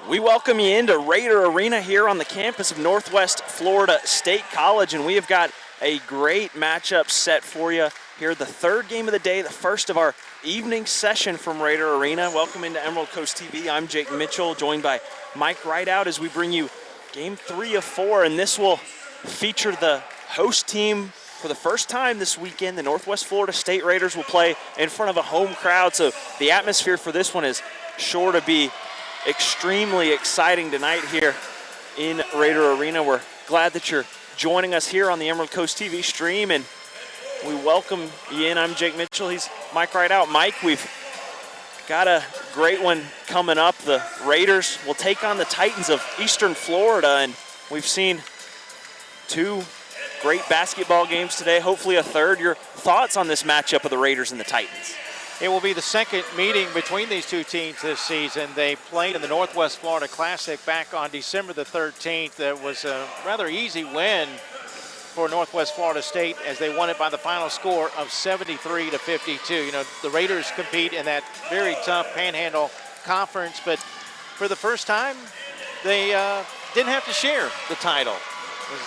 We welcome you into Raider Arena here on the campus of Northwest Florida State College, and we have got a great matchup set for you here. The third game of the day, the first of our evening session from Raider Arena. Welcome into Emerald Coast TV. I'm Jake Mitchell, joined by Mike Rideout as we bring you game 3 of 4, and this will feature the host team for the first time this weekend. The Northwest Florida State Raiders will play in front of a home crowd, so the atmosphere for this one is sure to be extremely exciting tonight here in Raider Arena. We're glad that you're joining us here on the Emerald Coast TV stream, and we welcome you in. I'm Jake Mitchell. He's Mike Rideout. Mike, we've got a great one coming up. The Raiders will take on the Titans of Eastern Florida, and we've seen 2 great basketball games today, hopefully a third. Your thoughts on this matchup of the Raiders and the Titans? It will be the second meeting between these two teams this season. They played in the Northwest Florida Classic back on December the 13th. It was a rather easy win for Northwest Florida State as they won it by the final score of 73-52. You know, the Raiders compete in that very tough Panhandle Conference, but for the first time, they didn't have to share the title.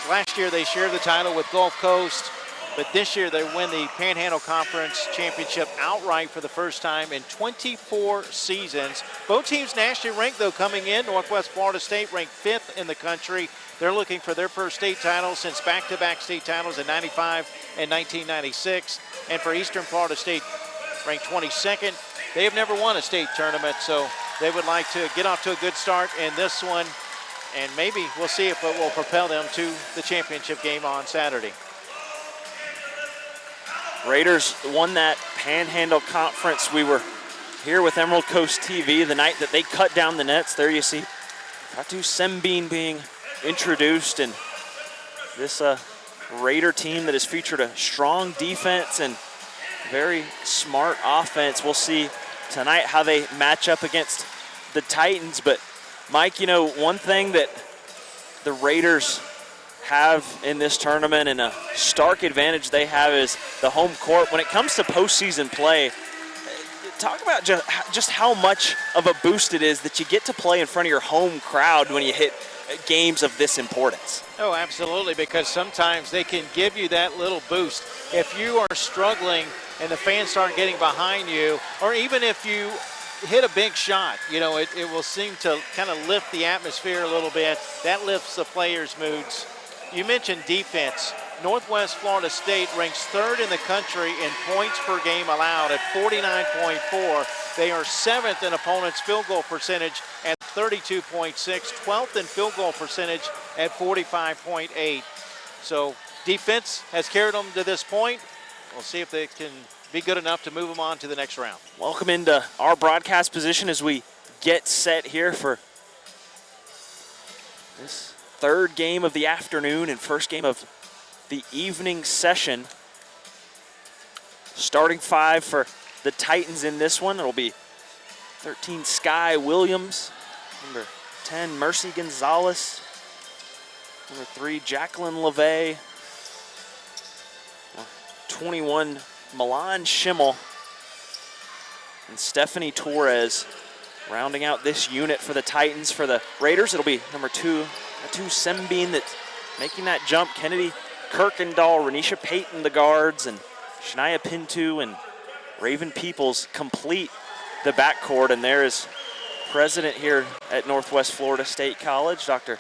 Last year they shared the title with Gulf Coast, but this year they win the Panhandle Conference Championship outright for the first time in 24 seasons. Both teams nationally ranked, though, coming in. Northwest Florida State ranked 5th in the country. They're looking for their first state title since back-to-back state titles in 95 and 1996. And for Eastern Florida State, ranked 22nd. They have never won a state tournament, so they would like to get off to a good start in this one. And maybe we'll see if it will propel them to the championship game on Saturday. Raiders won that Panhandle Conference. We were here with Emerald Coast TV the night that they cut down the nets. There you see Fatu Sembine being introduced, and this Raider team that has featured a strong defense and very smart offense. We'll see tonight how they match up against the Titans. But Mike, you know, one thing that the Raiders have in this tournament, and a stark advantage they have, is the home court. When it comes to postseason play, talk about just how much of a boost it is that you get to play in front of your home crowd when you hit games of this importance. Oh, absolutely, because sometimes they can give you that little boost. If you are struggling and the fans start getting behind you, or even if you hit a big shot, you know, it will seem to kind of lift the atmosphere a little bit. That lifts the players' moods. You mentioned defense. Northwest Florida State ranks 3rd in the country in points per game allowed at 49.4. They are 7th in opponents' field goal percentage at 32.6, 12th in field goal percentage at 45.8. So defense has carried them to this point. We'll see if they can be good enough to move them on to the next round. Welcome into our broadcast position as we get set here for this third game of the afternoon and first game of the evening session. Starting 5 for the Titans in this one. It'll be 13 Skye Williams, number 10 Mercy Gonzalez, number 3 Jacqueline LeVay, 21 Milan Schimmel, and Stephanie Torres rounding out this unit for the Titans. For the Raiders, it'll be number 2 Sembine that's making that jump. Kennedy Kirkendall, Renisha Payton, the guards, and Shania Pintu and Raven Peoples complete the backcourt. And there is president here at Northwest Florida State College, Dr.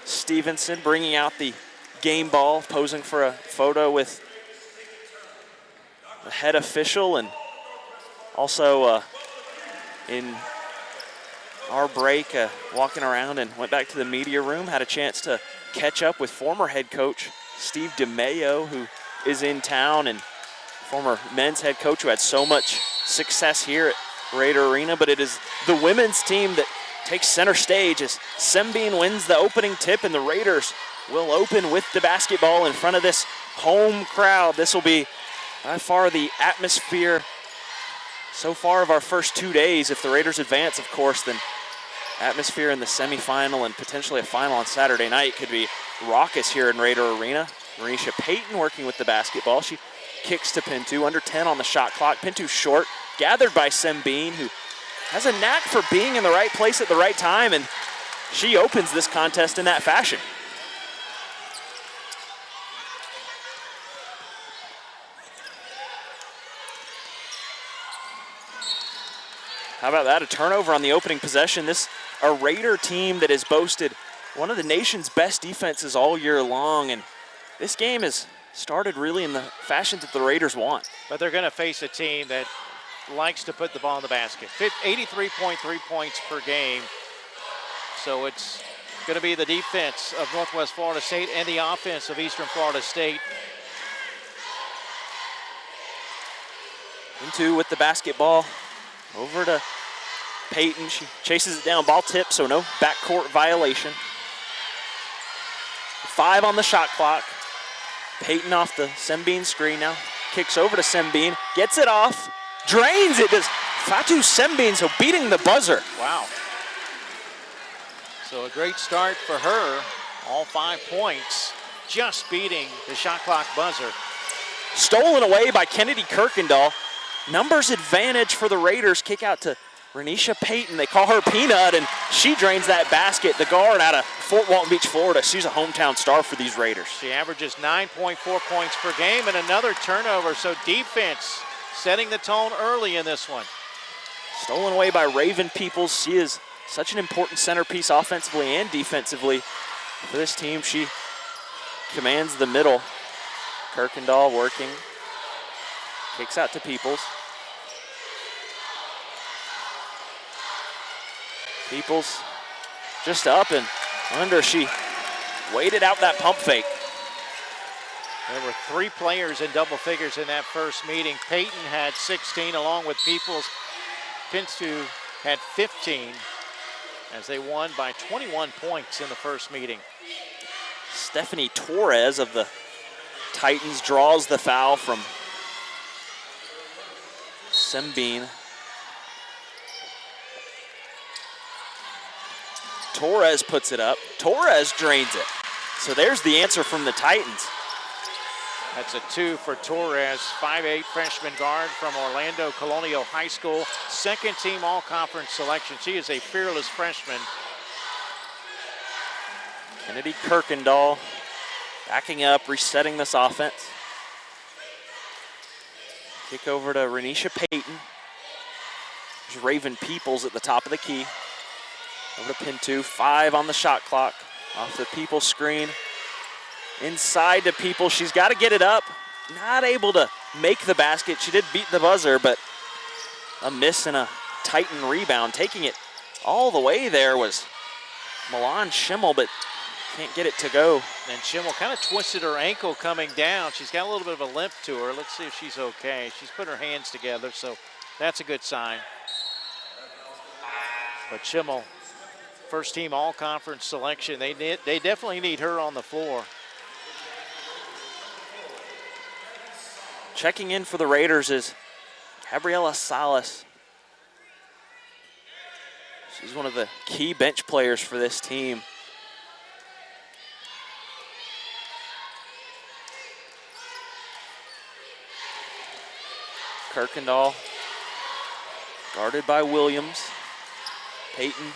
Stevenson, bringing out the game ball, posing for a photo with the head official, and also in our break, walking around and went back to the media room, had a chance to catch up with former head coach Steve DeMayo, who is in town, and former men's head coach who had so much success here at Raider Arena. But it is the women's team that takes center stage as Sembine wins the opening tip, and the Raiders will open with the basketball in front of this home crowd. This will be by far the atmosphere so far of our first 2 days. If the Raiders advance, of course, then atmosphere in the semifinal and potentially a final on Saturday night could be raucous here in Raider Arena. Marisha Payton working with the basketball. She kicks to Pintu, under 10 on the shot clock. Pintu short, gathered by Sembine, who has a knack for being in the right place at the right time, and she opens this contest in that fashion. How about that, a turnover on the opening possession. This a Raider team that has boasted one of the nation's best defenses all year long, and this game has started really in the fashion that the Raiders want. But they're going to face a team that likes to put the ball in the basket. 83.3 points per game. So it's going to be the defense of Northwest Florida State and the offense of Eastern Florida State. Into with the basketball. Over to Peyton. She chases it down. Ball tip, so no backcourt violation. 5 on the shot clock. Peyton off the Sembine screen now. Kicks over to Sembine. Gets it off. Drains it. Does Fatu Sembine, so beating the buzzer. Wow. So a great start for her. All 5 points. Just beating the shot clock buzzer. Stolen away by Kennedy Kirkendall. Numbers advantage for the Raiders. Kick out to Renisha Peyton. They call her Peanut, and she drains that basket. The guard out of Fort Walton Beach, Florida. She's a hometown star for these Raiders. She averages 9.4 points per game and another turnover. So defense setting the tone early in this one. Stolen away by Raven Peoples. She is such an important centerpiece offensively and defensively for this team. She commands the middle. Kirkendall working. Kicks out to Peoples. Peoples just up and under. She waited out that pump fake. There were 3 players in double figures in that first meeting. Peyton had 16 along with Peoples. Pinstu had 15 as they won by 21 points in the first meeting. Stephanie Torres of the Titans draws the foul from Sembine. Torres puts it up. Torres drains it. So there's the answer from the Titans. That's a 2 for Torres, 5'8" freshman guard from Orlando Colonial High School. Second team all-conference selection. She is a fearless freshman. Kennedy Kirkendall backing up, resetting this offense. Kick over to Renisha Peyton. There's Raven Peoples at the top of the key. Over to Pintu, 5 on the shot clock. Off the Peoples screen. Inside to Peoples, she's got to get it up. Not able to make the basket. She did beat the buzzer, but a miss and a Titan rebound. Taking it all the way there was Milan Schimmel, but can't get it to go. And Schimmel kind of twisted her ankle coming down. She's got a little bit of a limp to her. Let's see if she's okay. She's put her hands together, so that's a good sign. But Schimmel, first team all-conference selection. They definitely need her on the floor. Checking in for the Raiders is Gabriela Salas. She's one of the key bench players for this team. Kirkendall guarded by Williams. Peyton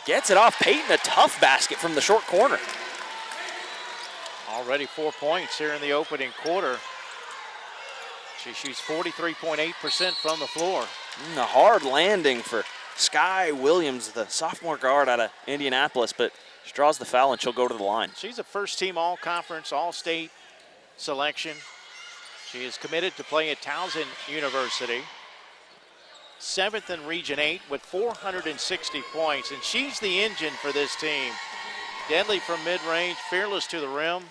gets it off. Peyton, a tough basket from the short corner. Already 4 points here in the opening quarter. She shoots 43.8% from the floor. A hard landing for Skyy Williams, the sophomore guard out of Indianapolis, but she draws the foul and she'll go to the line. She's a first team all-conference, all-state selection. She is committed to play at Towson University. 7th in Region 8 with 460 points, and she's the engine for this team. Deadly from mid-range, fearless to the rim.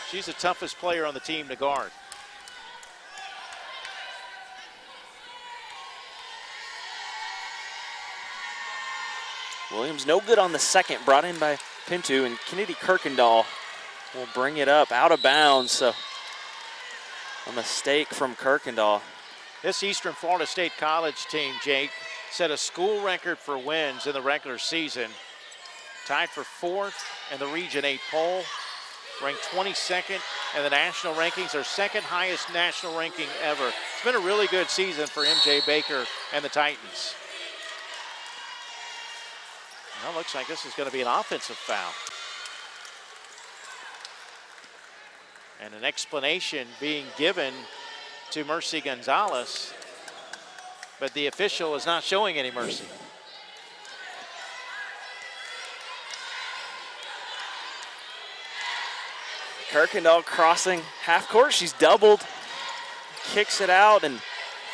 She's the toughest player on the team to guard. Williams no good on the second, brought in by Pintu, and Kennedy Kirkendall will bring it up out of bounds, so a mistake from Kirkendall. This Eastern Florida State College team, Jake, set a school record for wins in the regular season. Tied for 4th in the Region 8 poll. ranked 22nd in the national rankings, their second highest national ranking ever. It's been a really good season for MJ Baker and the Titans. Well, looks like this is going to be an offensive foul. And an explanation being given to Mercy Gonzalez, but the official is not showing any mercy. Kirkendall crossing half court. She's doubled, kicks it out, and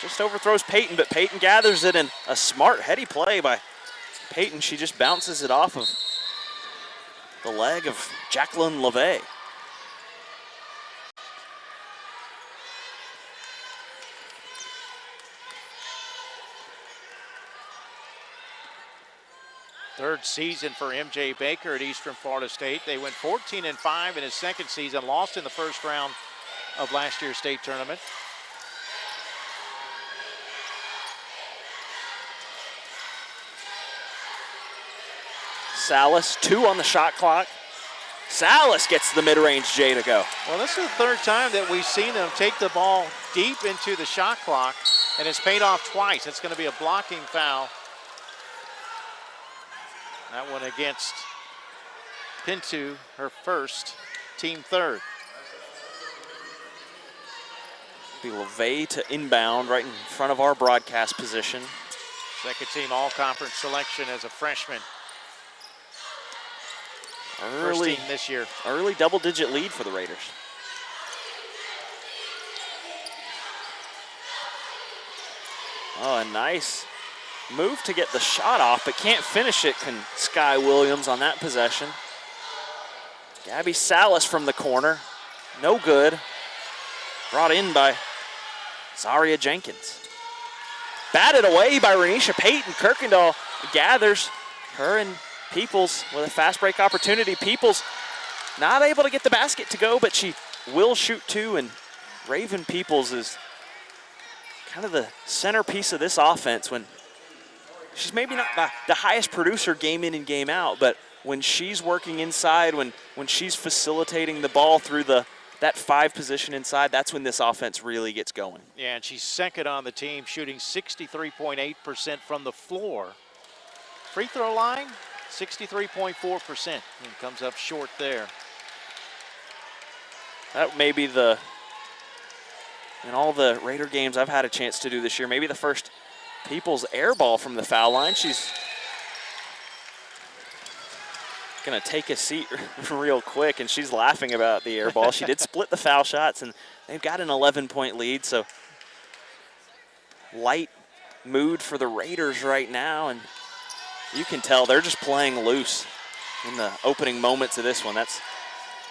just overthrows Peyton, but Peyton gathers it, and a smart, heady play by Peyton. She just bounces it off of the leg of Jacqueline LeVay. Third season for MJ Baker at Eastern Florida State. They went 14-5 in his second season, lost in the first round of last year's state tournament. Salas, 2 on the shot clock. Salas gets the mid-range J to go. Well, this is the third time that we've seen them take the ball deep into the shot clock, and it's paid off twice. It's going to be a blocking foul. That one against Pintu, her first, team third. Be LeVay to inbound right in front of our broadcast position. Second team all-conference selection as a freshman. First team this year. Early double-digit lead for the Raiders. Oh, a nice move to get the shot off, but can't finish it. Can Skye Williams on that possession. Gabby Salas from the corner. No good. Brought in by Zaria Jenkins. Batted away by Renisha Peyton. Kirkendall gathers her and Peoples with a fast break opportunity. Peoples not able to get the basket to go, but she will shoot 2, and Raven Peoples is kind of the centerpiece of this offense when she's maybe not the highest producer game in and game out, but when she's working inside, when she's facilitating the ball through that 5 position inside, that's when this offense really gets going. Yeah, and she's second on the team, shooting 63.8% from the floor. Free throw line, 63.4%, and comes up short there. That may be in all the Raider games I've had a chance to do this year, maybe the first Peoples air ball from the foul line. She's gonna take a seat real quick, and she's laughing about the air ball. She did split the foul shots, and they've got an 11-point lead, so light mood for the Raiders right now, and you can tell they're just playing loose in the opening moments of this one. That's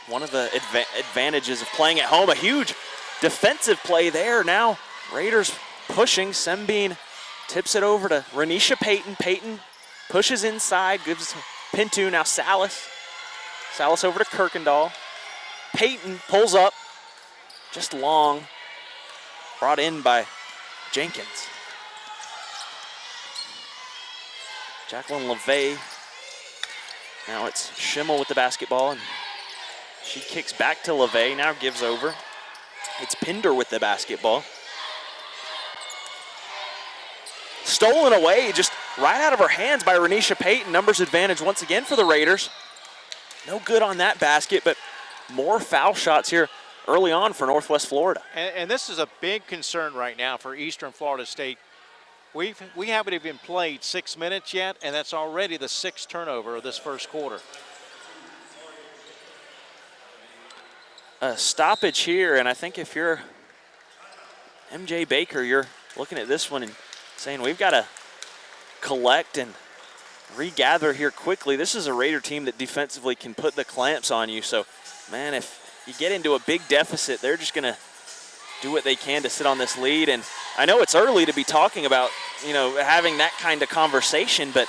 one of the advantages of playing at home. A huge defensive play there. Now Raiders pushing. Sembine tips it over to Renisha Peyton. Peyton pushes inside, gives Pintu, now Salas. Salas over to Kirkendall. Peyton pulls up, just long, brought in by Jenkins. Jacqueline LeVay. Now it's Schimmel with the basketball, and she kicks back to LeVay, now gives over. It's Pinder with the basketball. Stolen away, just right out of her hands by Renisha Peyton. Numbers advantage once again for the Raiders. No good on that basket, but more foul shots here early on for Northwest Florida. And this is a big concern right now for Eastern Florida State. We haven't even played 6 minutes yet, and that's already the 6th turnover of this first quarter. A stoppage here, and I think if you're MJ Baker, you're looking at this one and saying we've got to collect and regather here quickly. This is a Raider team that defensively can put the clamps on you. So, man, if you get into a big deficit, they're just going to do what they can to sit on this lead. And I know it's early to be talking about, having that kind of conversation, but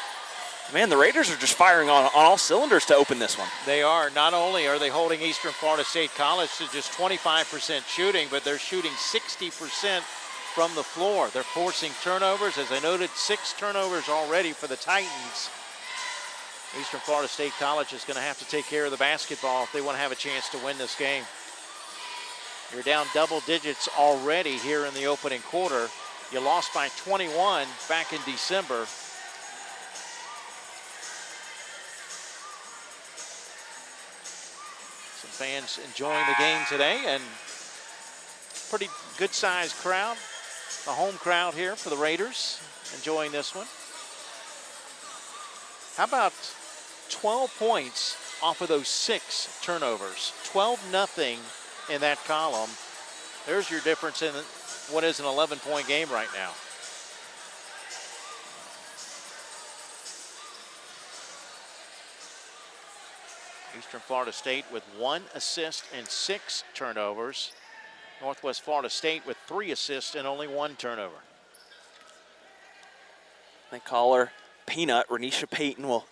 man, the Raiders are just firing on all cylinders to open this one. They are. Not only are they holding Eastern Florida State College to just 25% shooting, but they're shooting 60% from the floor. They're forcing turnovers. As I noted, 6 turnovers already for the Titans. Eastern Florida State College is going to have to take care of the basketball if they want to have a chance to win this game. You're down double digits already here in the opening quarter. You lost by 21 back in December. Some fans enjoying the game today, and pretty good sized crowd. The home crowd here for the Raiders enjoying this one. How about 12 points off of those 6 turnovers? 12-0 in that column. There's your difference in what is an 11-point game right now. Eastern Florida State with 1 assist and 6 turnovers. Northwest Florida State with 3 assists and only 1 turnover. They call her Peanut. Renisha Payton will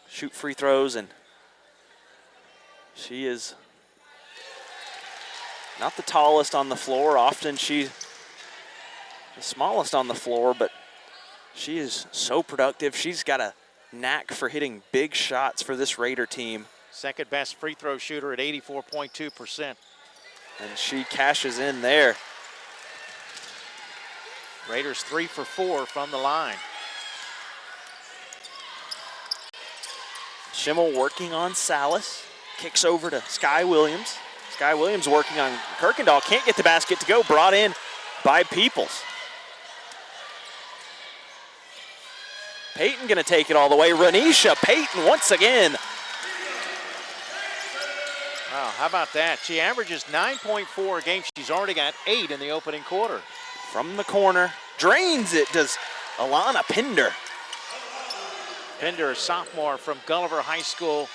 shoot free throws, and she is not the tallest on the floor. Often she's the smallest on the floor, but she is so productive. She's got a knack for hitting big shots for this Raider team. Second best free throw shooter at 84.2%. And she cashes in there. Raiders 3 for 4 from the line. Schimmel working on Salas. Kicks over to Skye Williams. Skye Williams working on Kirkendall. Can't get the basket to go. Brought in by Peoples. Payton gonna take it all the way. Renisha Payton once again. Wow, how about that? She averages 9.4 a game. She's already got 8 in the opening quarter. From the corner, drains it, does Elana Pinder. Pender, a sophomore from Gulliver High School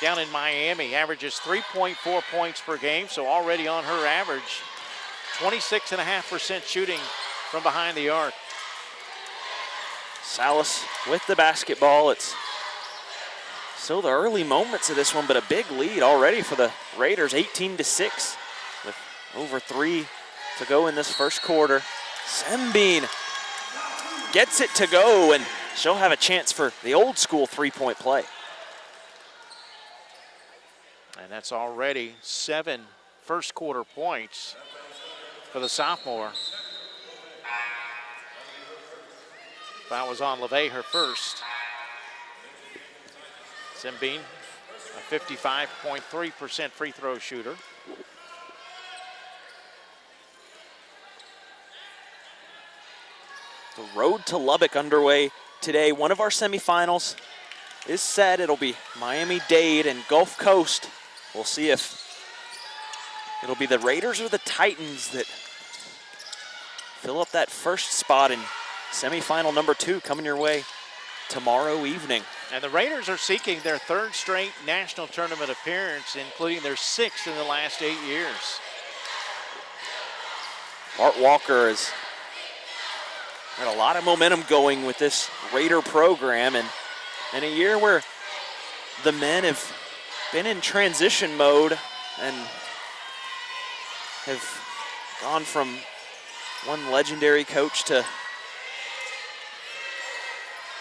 down in Miami, averages 3.4 points per game, so already on her average. 26.5% shooting from behind the arc. Salas with the basketball. It's still the early moments of this one, but a big lead already for the Raiders, 18-6, with over 3 to go in this first quarter. Sembine gets it to go, and she'll have a chance for the old school 3-point play. And that's already 7 first quarter points for the sophomore. That was on LeVay, her first. Sembine, a 55.3% free throw shooter. The road to Lubbock underway today. One of our semifinals is set. It'll be Miami-Dade and Gulf Coast. We'll see if it'll be the Raiders or the Titans that fill up that first spot in semifinal number 2 coming your way tomorrow evening. And the Raiders are seeking their 3rd straight national tournament appearance, including their 6th in the last 8 years. Bart Walker has got a lot of momentum going with this Raider program, and in a year where the men have been in transition mode and have gone from one legendary coach to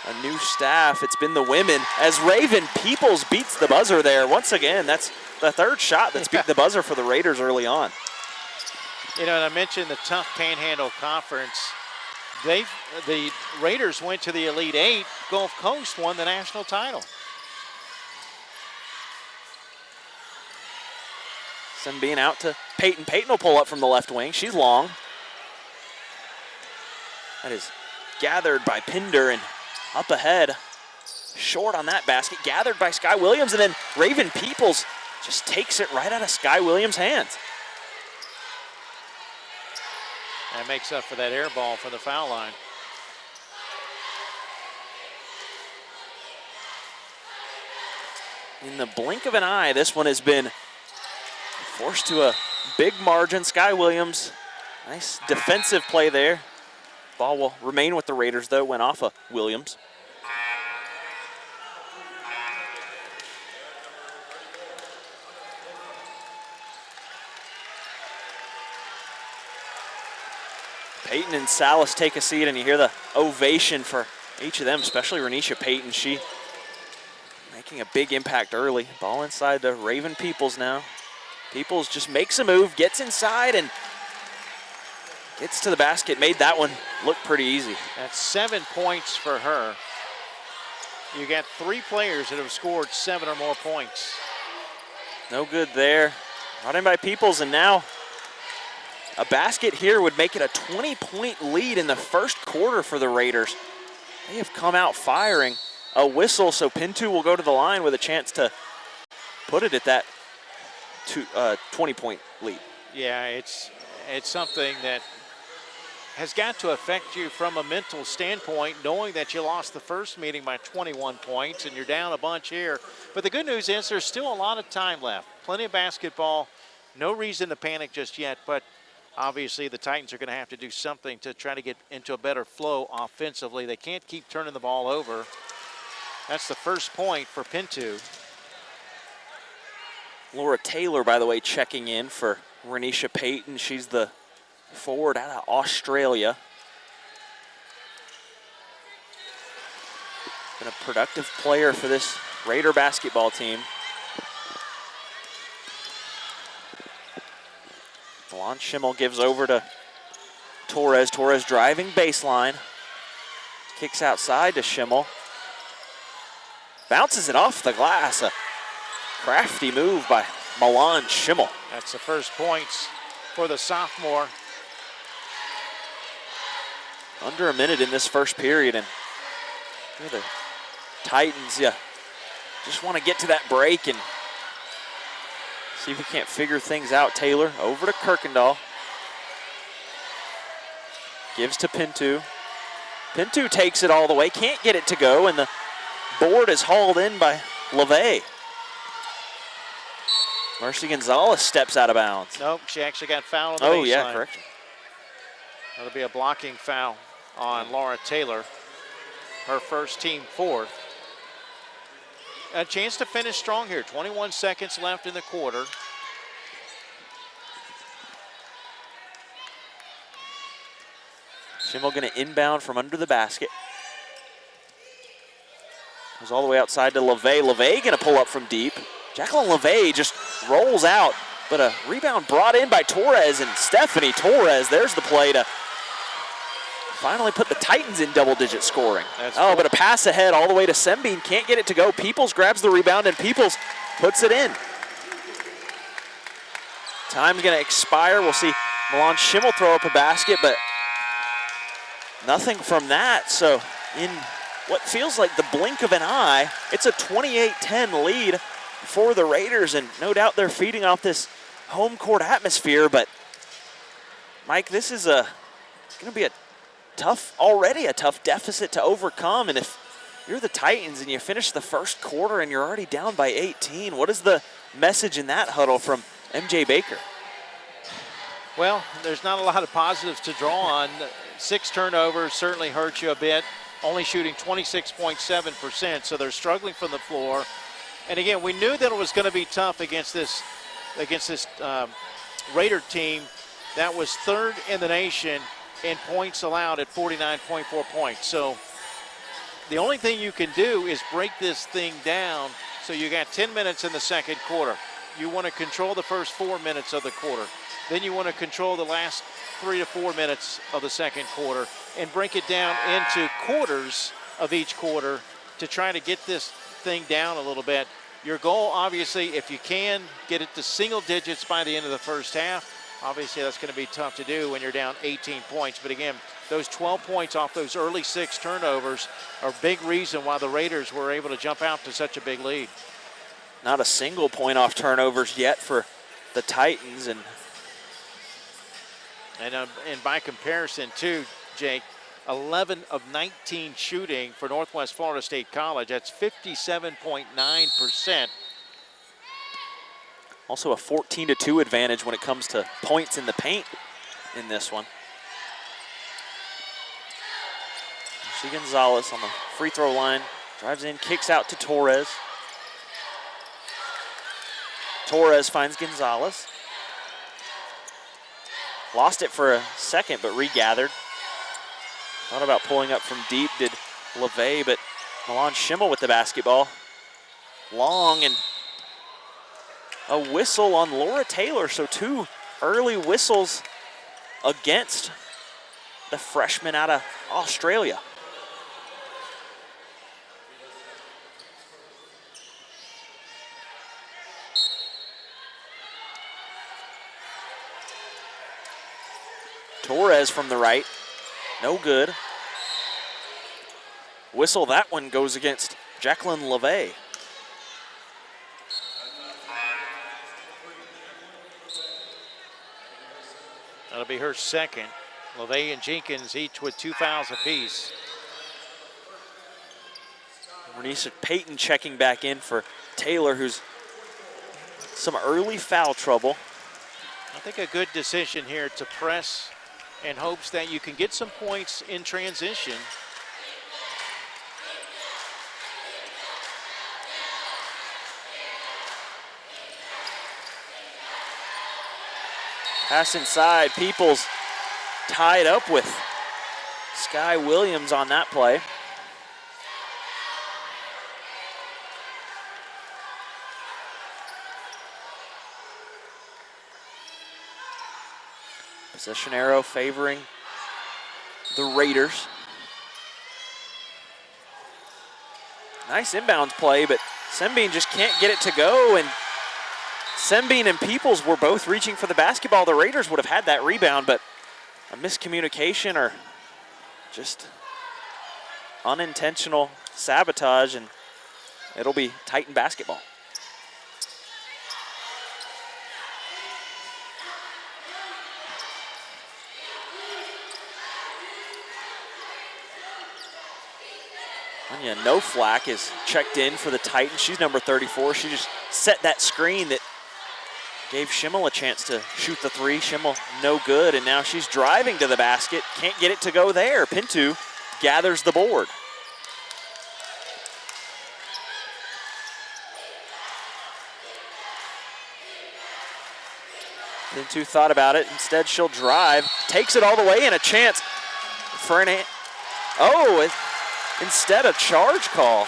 a new staff. It's been the women, as Raven Peoples beats the buzzer there. Once again, that's the 3rd shot that's beat the buzzer for the Raiders early on. You know, and I mentioned the tough Panhandle Conference. The Raiders went to the Elite 8. Gulf Coast won the national title. Sembine out to Payton. Payton will pull up from the left wing. She's long. That is gathered by Pinder, and up ahead, short on that basket, gathered by Skye Williams, and then Raven Peoples just takes it right out of Skye Williams' hands. That makes up for that air ball from the foul line. In the blink of an eye, this one has been forced to a big margin. Skye Williams, nice defensive play there. Ball will remain with the Raiders, though, went off of Williams. Payton and Salas take a seat, and you hear the ovation for each of them, especially Renisha Payton. She making a big impact early. Ball inside to Raven Peoples now. Peoples just makes a move, gets inside, and gets to the basket. Made that one look pretty easy. That's 7 points for her. You got 3 players that have scored 7 or more points. No good there. Brought in by Peoples, and now a basket here would make it a 20-point lead in the first quarter for the Raiders. They have come out firing. A whistle, so Pintu will go to the line with a chance to put it at that 20-point lead. Yeah, it's something that has got to affect you from a mental standpoint, knowing that you lost the first meeting by 21 points and you're down a bunch here. But the good news is there's still a lot of time left. Plenty of basketball. No reason to panic just yet, but obviously the Titans are going to have to do something to try to get into a better flow offensively. They can't keep turning the ball over. That's the first point for Pintu. Laura Taylor, by the way, checking in for Renisha Payton. She's the forward out of Australia. Been a productive player for this Raider basketball team. Milan Schimmel gives over to Torres. Torres driving baseline. Kicks outside to Schimmel. Bounces it off the glass. A crafty move by Milan Schimmel. That's the first points for the sophomore. Under a minute in this first period, and the Titans, just want to get to that break and see if we can't figure things out. Taylor over to Kirkendall. Gives to Pintu. Pintu takes it all the way, can't get it to go, and the board is hauled in by LeVay. Mercy Gonzalez steps out of bounds. Nope, she actually got fouled on the baseline. Oh, yeah, correction. That'll be a blocking foul on Laura Taylor, her first, team fourth. A chance to finish strong here. 21 seconds left in the quarter. Schimmel going to inbound from under the basket. Goes all the way outside to LeVay. LeVay going to pull up from deep. Jacqueline LeVay just rolls out, but a rebound brought in by Torres, and Stephanie Torres, there's the play to finally put the Titans in double-digit scoring. But a pass ahead all the way to Sembine. Can't get it to go. Peoples grabs the rebound, and Peoples puts it in. Time going to expire. We'll see Milan Schimmel throw up a basket, but nothing from that. So in what feels like the blink of an eye, it's a 28-10 lead for the Raiders, and no doubt they're feeding off this home court atmosphere. But Mike, this is going to be a tough deficit to overcome. And if you're the Titans and you finish the first quarter and you're already down by 18, what is the message in that huddle from MJ Baker? Well, there's not a lot of positives to draw on. 6 turnovers certainly hurt you a bit, only shooting 26.7%, so they're struggling from the floor. And again, we knew that it was going to be tough against this Raider team that was third in the nation in points allowed at 49.4 points. So the only thing you can do is break this thing down. So you got 10 minutes in the second quarter. You want to control the first 4 minutes of the quarter. Then you want to control the last 3 to 4 minutes of the second quarter and break it down into quarters of each quarter to try to get this thing down a little bit. Your goal, obviously, if you can, get it to single digits by the end of the first half. Obviously, that's going to be tough to do when you're down 18 points. But again, those 12 points off those early 6 turnovers are a big reason why the Raiders were able to jump out to such a big lead. Not a single point off turnovers yet for the Titans. And by comparison, too, Jake, 11 of 19 shooting for Northwest Florida State College. That's 57.9%. Also a 14-2 advantage when it comes to points in the paint in this one. Mercy Gonzalez on the free throw line, drives in, kicks out to Torres. Torres finds Gonzalez. Lost it for a second, but regathered. Thought about pulling up from deep, did LeVay, but Milan Schimmel with the basketball. long, and a whistle on Laura Taylor. So 2 early whistles against the freshman out of Australia. Torres from the right, no good. Whistle, that one goes against Jacqueline LeVay. That'll be her second. LeVay and Jenkins each with 2 fouls apiece. Renisha Payton checking back in for Taylor, who's some early foul trouble. I think a good decision here to press in hopes that you can get some points in transition. Pass inside, Peoples tied up with Skye Williams on that play. Possession arrow favoring the Raiders. Nice inbounds play, but Sembine just can't get it to go, and Sembine and Peoples were both reaching for the basketball. The Raiders would have had that rebound, but a miscommunication or just unintentional sabotage, and it'll be Titan basketball. Anya No Flack is checked in for the Titans. She's number 34. She just set that screen that gave Schimmel a chance to shoot the 3. Schimmel no good, and now she's driving to the basket. Can't get it to go there. Pinto gathers the board. Pinto thought about it. Instead, she'll drive. Takes it all the way, and a chance for an... Instead a charge call.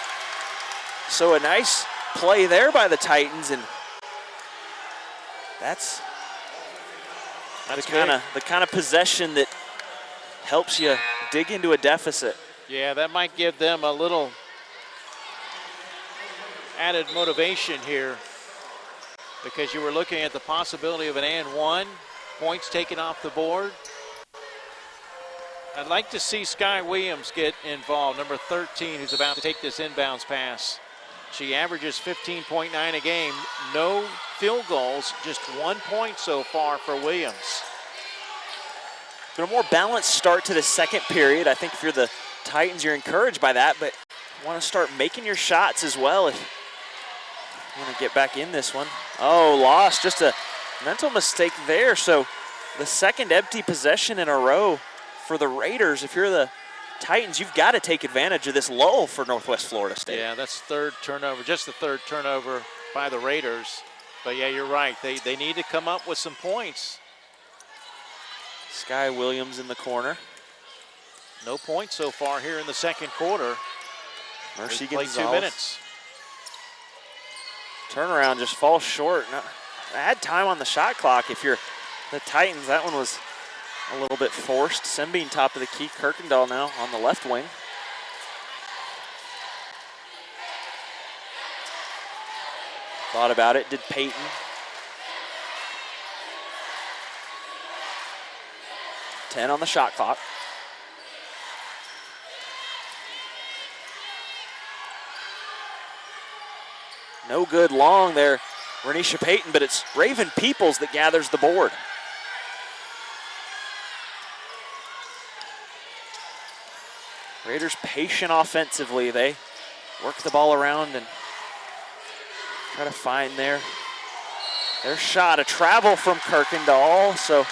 So a nice play there by the Titans, and that's the kind of possession that helps you dig into a deficit. Yeah, that might give them a little added motivation here, because you were looking at the possibility of an and one, points taken off the board. I'd like to see Skyy Williams get involved, number 13, who's about to take this inbounds pass. She averages 15.9 a game, no field goals, just 1 point so far for Williams. But a more balanced start to the second period. I think if you're the Titans, you're encouraged by that, but you want to start making your shots as well if you want to get back in this one. Oh, lost, just a mental mistake there. So the second empty possession in a row for the Raiders. If you're the Titans, you've got to take advantage of this lull for Northwest Florida State. Yeah, that's third turnover, just the third turnover by the Raiders. But yeah, you're right. They need to come up with some points. Skye Williams in the corner. No points so far here in the second quarter. Mercy played Gonzalez. 2 minutes. Turnaround just falls short. Add time on the shot clock if you're the Titans. That one was a little bit forced. Sembine top of the key. Kirkendall now on the left wing. Thought about it, did Payton. Ten on the shot clock. No good long there, Renisha Payton, but it's Raven Peoples that gathers the board. Raiders patient offensively. They work the ball around and try to find their shot. A travel from Kirkendall. So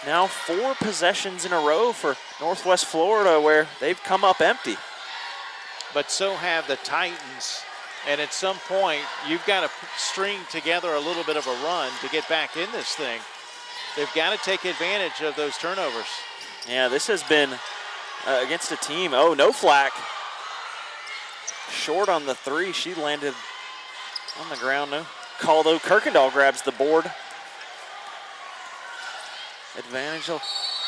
now 4 possessions in a row for Northwest Florida where they've come up empty. But so have the Titans. And at some point, you've got to string together a little bit of a run to get back in this thing. They've got to take advantage of those turnovers. Yeah, this has been against a team. Oh, No Flack. Short on the 3. She landed On the ground, no call though. Kirkendall grabs the board. Advantage.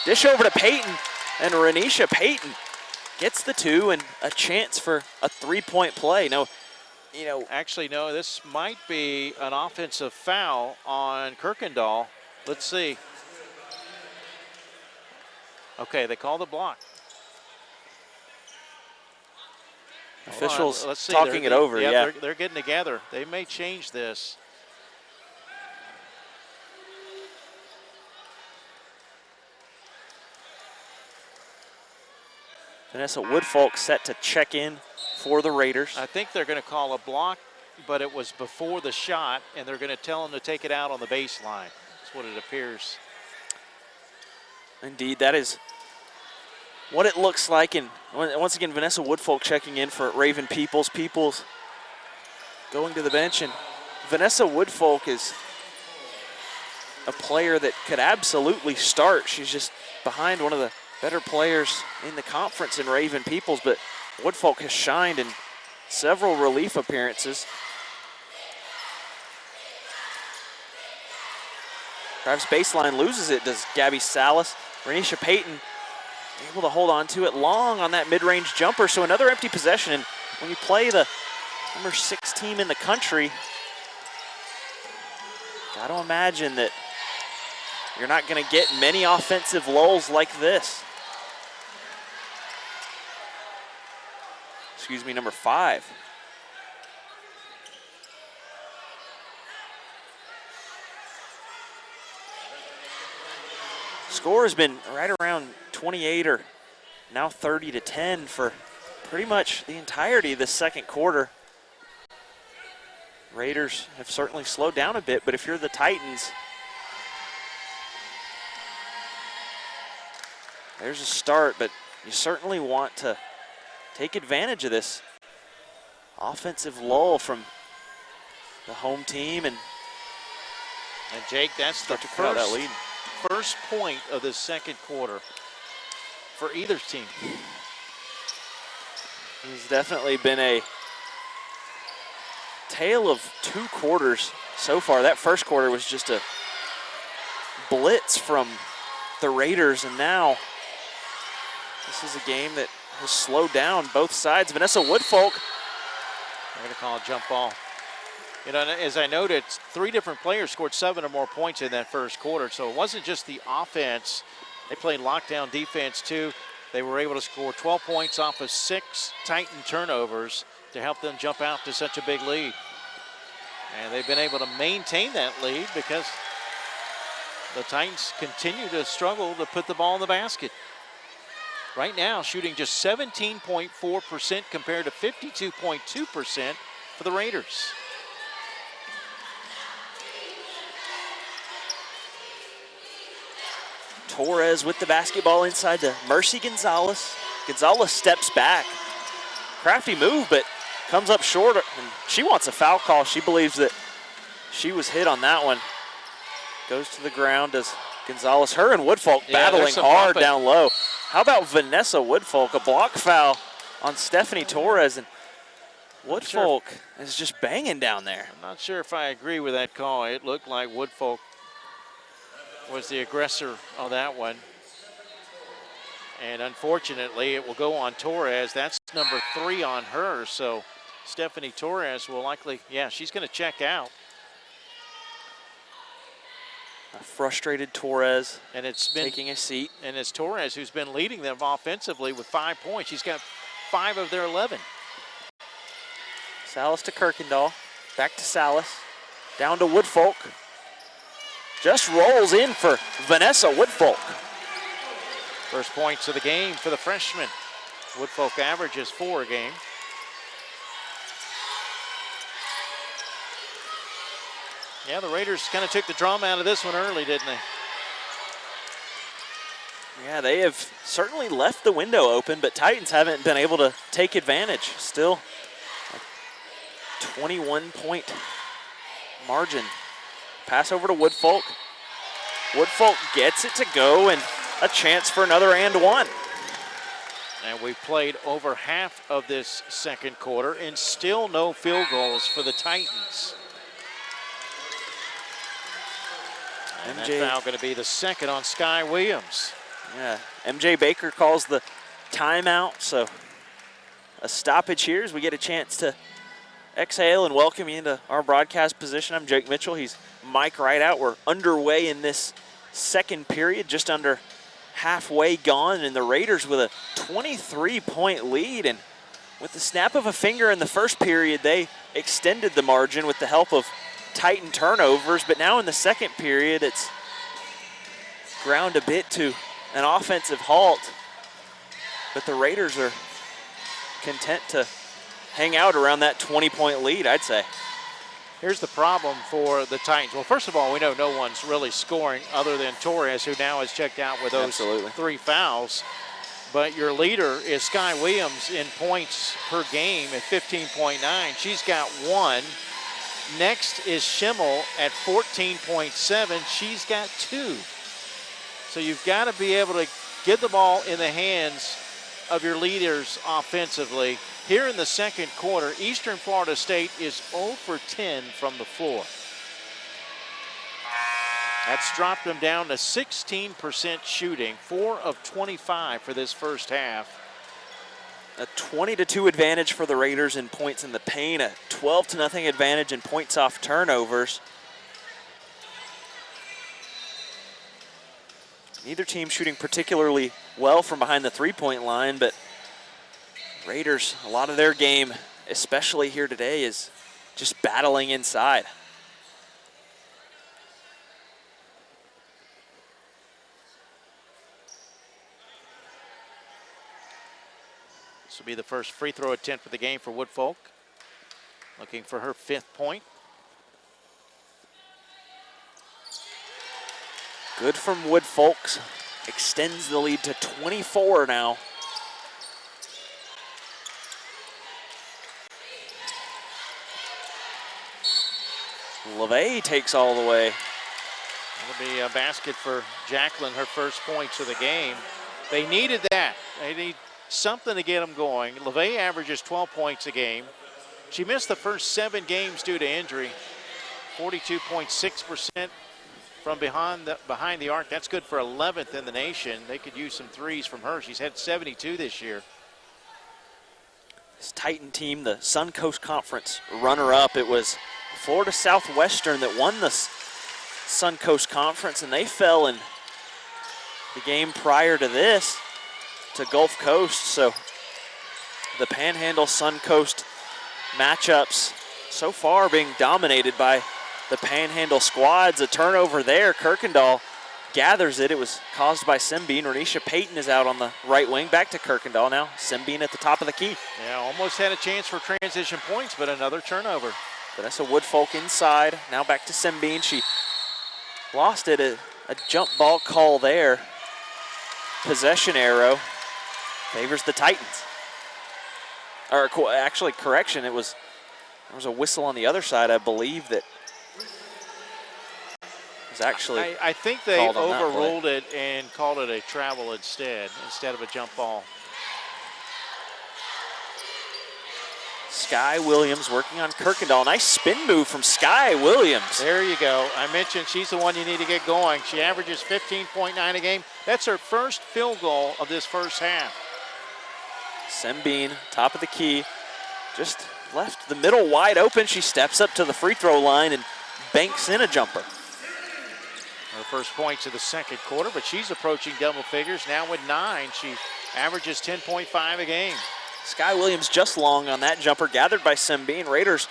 Dish over to Peyton, and Renisha Peyton gets the 2 and a chance for a 3-point play. No, Actually, no, this might be an offensive foul on Kirkendall. Let's see. Okay, they call the block. Officials Let's see. talking it over, yeah. They're getting together. They may change this. Vanessa Woodfolk set to check in for the Raiders. I think they're going to call a block, but it was before the shot, and they're going to tell them to take it out on the baseline. That's what it appears. Indeed, that is what it looks like. And once again, Vanessa Woodfolk checking in for Raven Peoples. Peoples going to the bench, and Vanessa Woodfolk is a player that could absolutely start. She's just behind one of the better players in the conference in Raven Peoples, but Woodfolk has shined in several relief appearances. Drives baseline, loses it, does Gabby Salas. Renisha Peyton able to hold on to it long on that mid-range jumper, so another empty possession. And when you play the number 6 team in the country, got to imagine that you're not going to get many offensive lulls like this. Excuse me, number 5. Score has been right around 28 or now 30-10 for pretty much the entirety of the second quarter. Raiders have certainly slowed down a bit, but if you're the Titans, there's a start, but you certainly want to take advantage of this offensive lull from the home team. And Jake, that's the first point of the second quarter for either team. It's definitely been a tale of 2 quarters so far. That first quarter was just a blitz from the Raiders, and now this is a game that has slowed down both sides. Vanessa Woodfolk. They're going to call a jump ball. You know, as I noted, 3 different players scored 7 or more points in that first quarter, so it wasn't just the offense. They played lockdown defense too. They were able to score 12 points off of 6 Titan turnovers to help them jump out to such a big lead. And they've been able to maintain that lead because the Titans continue to struggle to put the ball in the basket. Right now, shooting just 17.4% compared to 52.2% for the Raiders. Torres with the basketball inside to Mercy Gonzalez. Gonzalez steps back. Crafty move, but comes up short, and she wants a foul call. She believes that she was hit on that one. Goes to the ground as Gonzalez. Her and Woodfolk battling hard down low. How about Vanessa Woodfolk? A block foul on Stephanie Torres, and Woodfolk is just banging down there. I'm not sure if I agree with that call. It looked like Woodfolk was the aggressor on that one. And unfortunately, it will go on Torres. That's number 3 on her. So Stephanie Torres will likely, she's going to check out. A frustrated Torres, and it's been taking a seat. And it's Torres who's been leading them offensively with 5 points. She's got 5 of their 11. Salas to Kirkendall, back to Salas, down to Woodfolk. Just rolls in for Vanessa Woodfolk. First points of the game for the freshman. Woodfolk averages 4 a game. Yeah, the Raiders kind of took the drama out of this one early, didn't they? Yeah, they have certainly left the window open, but Titans haven't been able to take advantage. Still a 21-point margin. Pass over to Woodfolk. Woodfolk gets it to go, and a chance for another and one. And we've played over half of this second quarter and still no field goals for the Titans. And that foul going to be the second on Skye Williams. Yeah, MJ Baker calls the timeout, so a stoppage here as we get a chance to exhale and welcome you into our broadcast position. I'm Jake Mitchell. He's Mike Rideout. We're underway in this second period, just under halfway gone, and the Raiders with a 23-point lead. And with the snap of a finger in the first period, they extended the margin with the help of Titan turnovers. But now in the second period, it's ground a bit to an offensive halt. But the Raiders are content to hang out around that 20-point lead, I'd say. Here's the problem for the Titans. Well, first of all, we know no one's really scoring other than Torres, who now has checked out with those 3 fouls. But your leader is Skye Williams in points per game at 15.9. She's got 1. Next is Schimmel at 14.7. She's got 2. So you've got to be able to get the ball in the hands of your leaders offensively. Here in the second quarter, Eastern Florida State is 0 for 10 from the floor. That's dropped them down to 16% shooting, 4 of 25 for this first half. A 20-2 advantage for the Raiders in points in the paint, a 12-0 advantage in points off turnovers. Neither team shooting particularly well from behind the three-point line, but Raiders, a lot of their game, especially here today, is just battling inside. This will be the first free throw attempt for the game for Woodfolk. Looking for her 5th point. Good from Woodfolk. Extends the lead to 24 now. LeVay takes all the way. It'll be a basket for Jacqueline, her first points of the game. They needed that. They need something to get them going. LeVay averages 12 points a game. She missed the first 7 games due to injury. 42.6% from behind the arc. That's good for 11th in the nation. They could use some threes from her. She's had 72 this year. This Titan team, the Suncoast Conference runner-up, it was Florida Southwestern that won the Suncoast Conference, and they fell in the game prior to this to Gulf Coast. So the Panhandle Suncoast matchups so far being dominated by the Panhandle squads. A turnover there. Kirkendall gathers it. It was caused by Simbine. Renisha Payton is out on the right wing. Back to Kirkendall now. Simbine at the top of the key. Yeah, almost had a chance for transition points, but another turnover. Vanessa Woodfolk inside. Now back to Simbine. She lost it. A jump ball call there. Possession arrow favors the Titans. Or actually, correction, there was a whistle on the other side, I believe, that was actually I think they overruled it and called it a travel instead of a jump ball. Skye Williams working on Kirkendall. Nice spin move from Skye Williams. There you go. I mentioned she's the one you need to get going. She averages 15.9 a game. That's her first field goal of this first half. Simbine, top of the key, just left the middle wide open. She steps up to the free throw line and banks in a jumper. Her first points of the second quarter, but she's approaching double figures now with 9. She averages 10.5 a game. Skye Williams just long on that jumper, gathered by Simbine. Raiders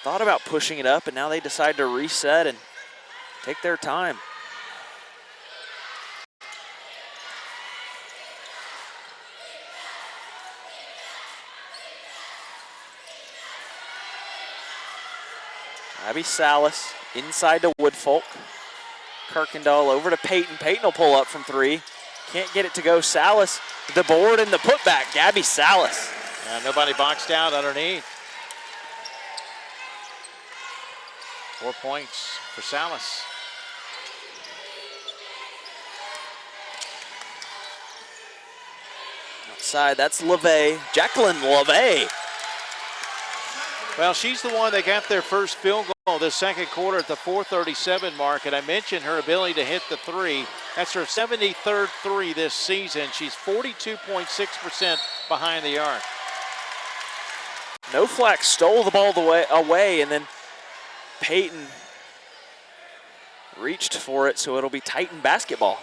thought about pushing it up, and now they decide to reset and take their time. Abby Salas inside to Woodfolk. Kirkendall over to Payton. Payton will pull up from 3. Can't get it to go. Salas, the board and the putback. Gabby Salas. Yeah, nobody boxed out underneath. 4 points for Salas. side. That's LeVay, Jacqueline LeVay. Well, she's the one that got their first field goal this second quarter at the 4:37 mark, and I mentioned her ability to hit the three. That's her 73rd three this season. She's 42.6% behind the arc. No Flack stole the ball away, and then Peyton reached for it, so it'll be Titan basketball.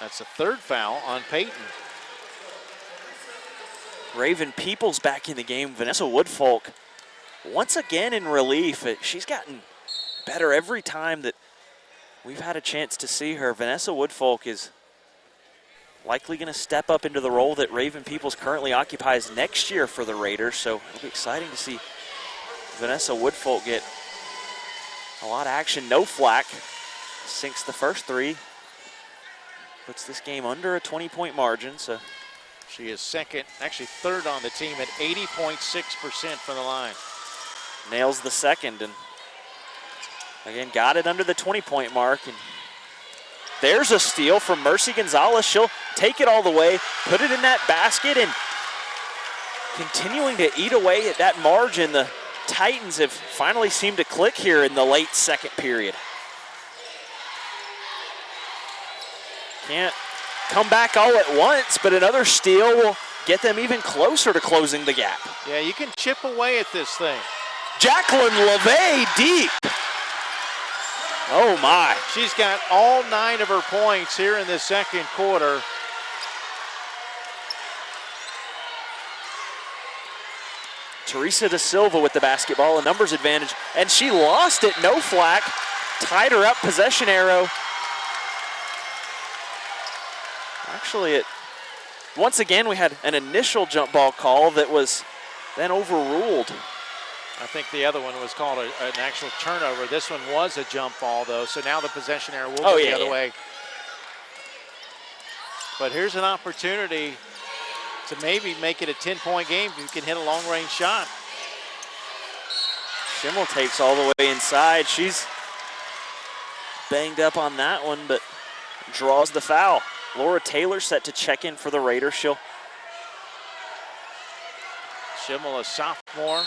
That's the third foul on Peyton. Raven Peoples back in the game. Vanessa Woodfolk once again in relief. She's gotten better every time that we've had a chance to see her. Vanessa Woodfolk is likely going to step up into the role that Raven Peoples currently occupies next year for the Raiders. So it'll be exciting to see Vanessa Woodfolk get a lot of action. No Flack sinks the first three. Puts this game under a 20-point margin. So she is second, actually third on the team at 80.6% from the line. Nails the second, and again, got it under the 20-point mark. And there's a steal from Mercy Gonzalez. She'll take it all the way, put it in that basket, and continuing to eat away at that margin. The Titans have finally seemed to click here in the late second period. Can't come back all at once, but another steal will get them even closer to closing the gap. Yeah, you can chip away at this thing. Jacqueline LeVay deep. Oh my. She's got all 9 of her points here in the second quarter. Teresa Da Silva with the basketball, a numbers advantage, and she lost it. No Flack, tied her up, possession arrow. Actually, once again, we had an initial jump ball call that was then overruled. I think the other one was called an actual turnover. This one was a jump ball, though, so now the possession arrow will go the other way. But here's an opportunity to maybe make it a 10-point game if you can hit a long-range shot. Schimmel takes all the way inside. She's banged up on that one, but draws the foul. Laura Taylor set to check in for the Raiders. Schimmel, a sophomore,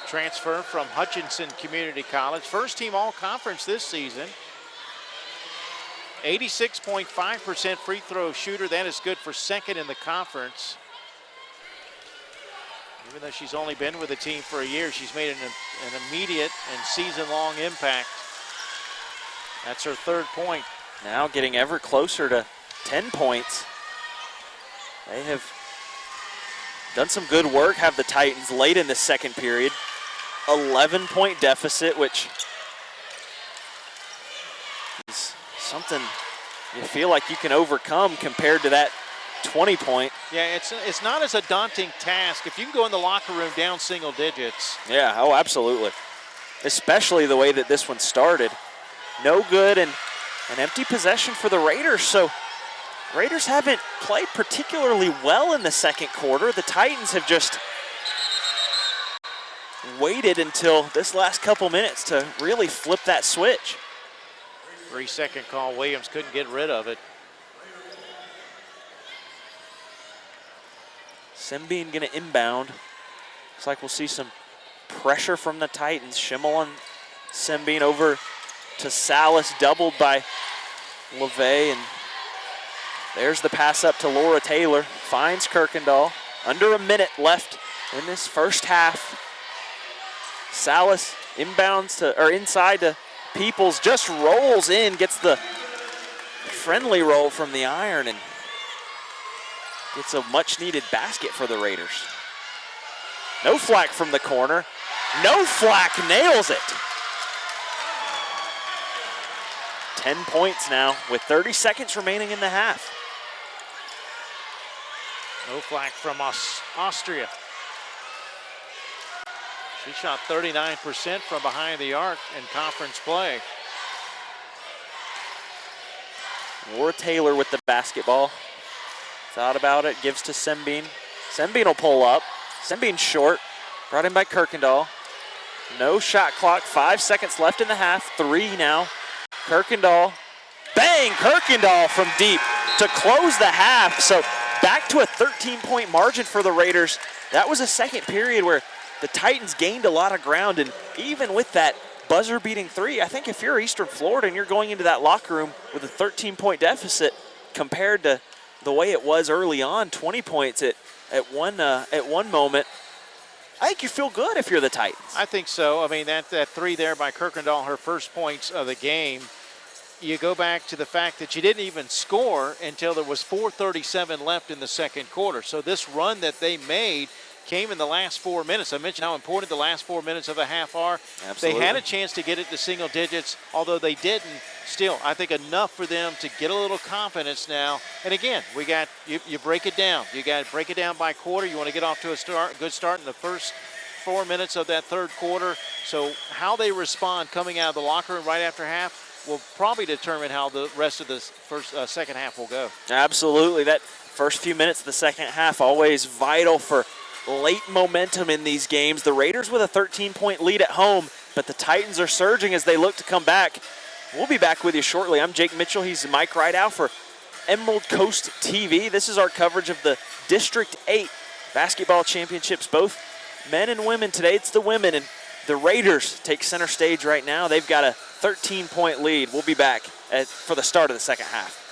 transfer from Hutchinson Community College. First team all-conference this season. 86.5% free throw shooter. That is good for second in the conference. Even though she's only been with the team for a year, she's made an immediate and season-long impact. That's her third point. Now getting ever closer to 10 points. They have done some good work, have the Titans late in the second period. 11-point deficit, which is something you feel like you can overcome compared to that 20-point. Yeah, it's not as a daunting task if you can go in the locker room down single digits. Yeah, oh, absolutely. Especially the way that this one started. No good and an empty possession for the Raiders. So Raiders haven't played particularly well in the second quarter. The Titans have just waited until this last couple minutes to really flip that switch. 3-second call. Williams couldn't get rid of it. Sembine going to inbound. Looks like we'll see some pressure from the Titans. Schimmel and Sembine over to Salas, doubled by LeVay, and there's the pass up to Laura Taylor. Finds Kirkendall. Under a minute left in this first half. Salas inbounds inside to Peoples, just rolls in, gets the friendly roll from the iron, and gets a much-needed basket for the Raiders. No Flack from the corner. No Flack nails it. 10 points now with 30 seconds remaining in the half. No Flack from Austria. She shot 39% from behind the arc in conference play. Laura Taylor with the basketball. Thought about it, gives to Sembine. Sembine will pull up. Sembine short, brought in by Kirkendall. No shot clock, 5 seconds left in the half, 3 now. Kirkendall, bang! bang, Kirkendall from deep to close the half. So back to a 13-point margin for the Raiders. That was a second period where the Titans gained a lot of ground, and even with that buzzer-beating three, I think if you're Eastern Florida and you're going into that locker room with a 13-point deficit compared to the way it was early on, 20 points at one moment, I think you feel good if you're the Titans. I think so. I mean, that three there by Kirkendall, her first points of the game, you go back to the fact that you didn't even score until there was 4:37 left in the second quarter. So this run that they made came in the last 4 minutes. I mentioned how important the last 4 minutes of a half are. Absolutely. They had a chance to get it to single digits, although they didn't. Still, I think enough for them to get a little confidence now. And again, we got you break it down. You got to break it down by quarter. You want to get off to a good start in the first 4 minutes of that third quarter. So how they respond coming out of the locker room right after half will probably determine how the rest of the second half will go. Absolutely. That first few minutes of the second half always vital for late momentum in these games. The Raiders with a 13-point lead at home, but the Titans are surging as they look to come back. We'll be back with you shortly. I'm Jake Mitchell. He's Mike Rideout for Emerald Coast TV. This is our coverage of the District 8 basketball championships, both men and women. Today it's the women, and the Raiders take center stage right now. They've got a 13-point lead. We'll be back for the start of the second half.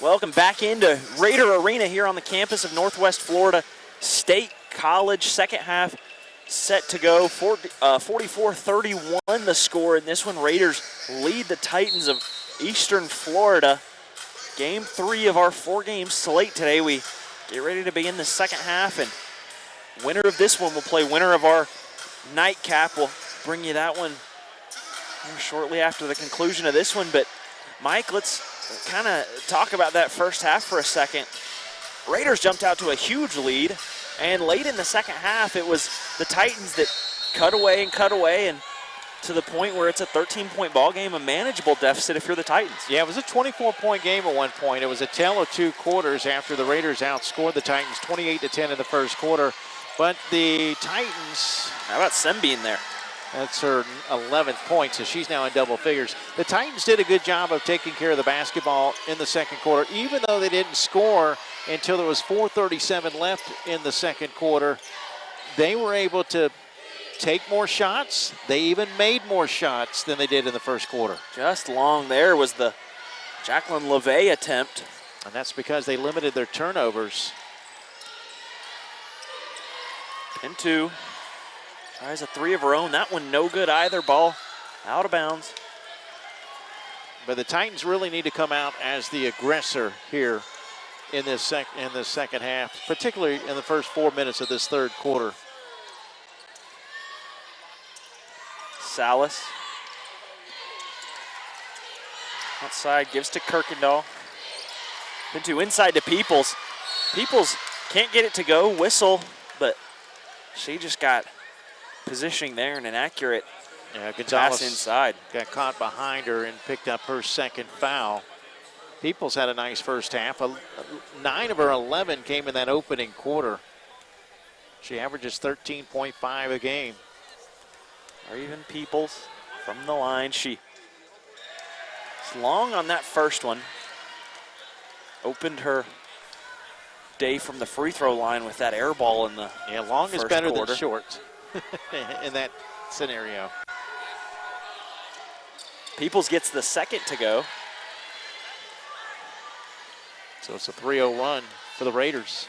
Welcome back into Raider Arena here on the campus of Northwest Florida State College. Second half set to go. 44-31 the score in this one. Raiders lead the Titans of Eastern Florida. Game 3 of our 4-game slate today. We get ready to begin the second half, and winner of this one will play winner of our nightcap. We'll bring you that one shortly after the conclusion of this one. But Mike, let's kind of talk about that first half for a second. Raiders jumped out to a huge lead, and late in the second half, it was the Titans that cut away, and to the point where it's a 13-point ball game, a manageable deficit if you're the Titans. Yeah, it was a 24-point game at one point. It was a tale of 2 quarters after the Raiders outscored the Titans 28-10 in the first quarter. But the Titans... How about Sem being there? That's her 11th point, so she's now in double figures. The Titans did a good job of taking care of the basketball in the second quarter, even though they didn't score until there was 4:37 left in the second quarter. They were able to take more shots. They even made more shots than they did in the first quarter. Just long there was the Jacqueline LeVay attempt. And that's because they limited their turnovers. Into tries a 3 of her own. That one no good either. Ball out of bounds. But the Titans really need to come out as the aggressor here in this second half, particularly in the first 4 minutes of this third quarter. Salas. Outside, gives to Kirkendall. Into inside to Peoples. Peoples can't get it to go. Whistle, but she just got positioning there and an accurate pass inside. Got caught behind her and picked up her second foul. Peoples had a nice first half. 9 of her 11 came in that opening quarter. She averages 13.5 a game. Or even Peoples from the line. She's long on that first one. Opened her day from the free throw line with that air ball in the long is better quarter. than short in that scenario. Peoples gets the second to go. So it's a 3-0 run for the Raiders.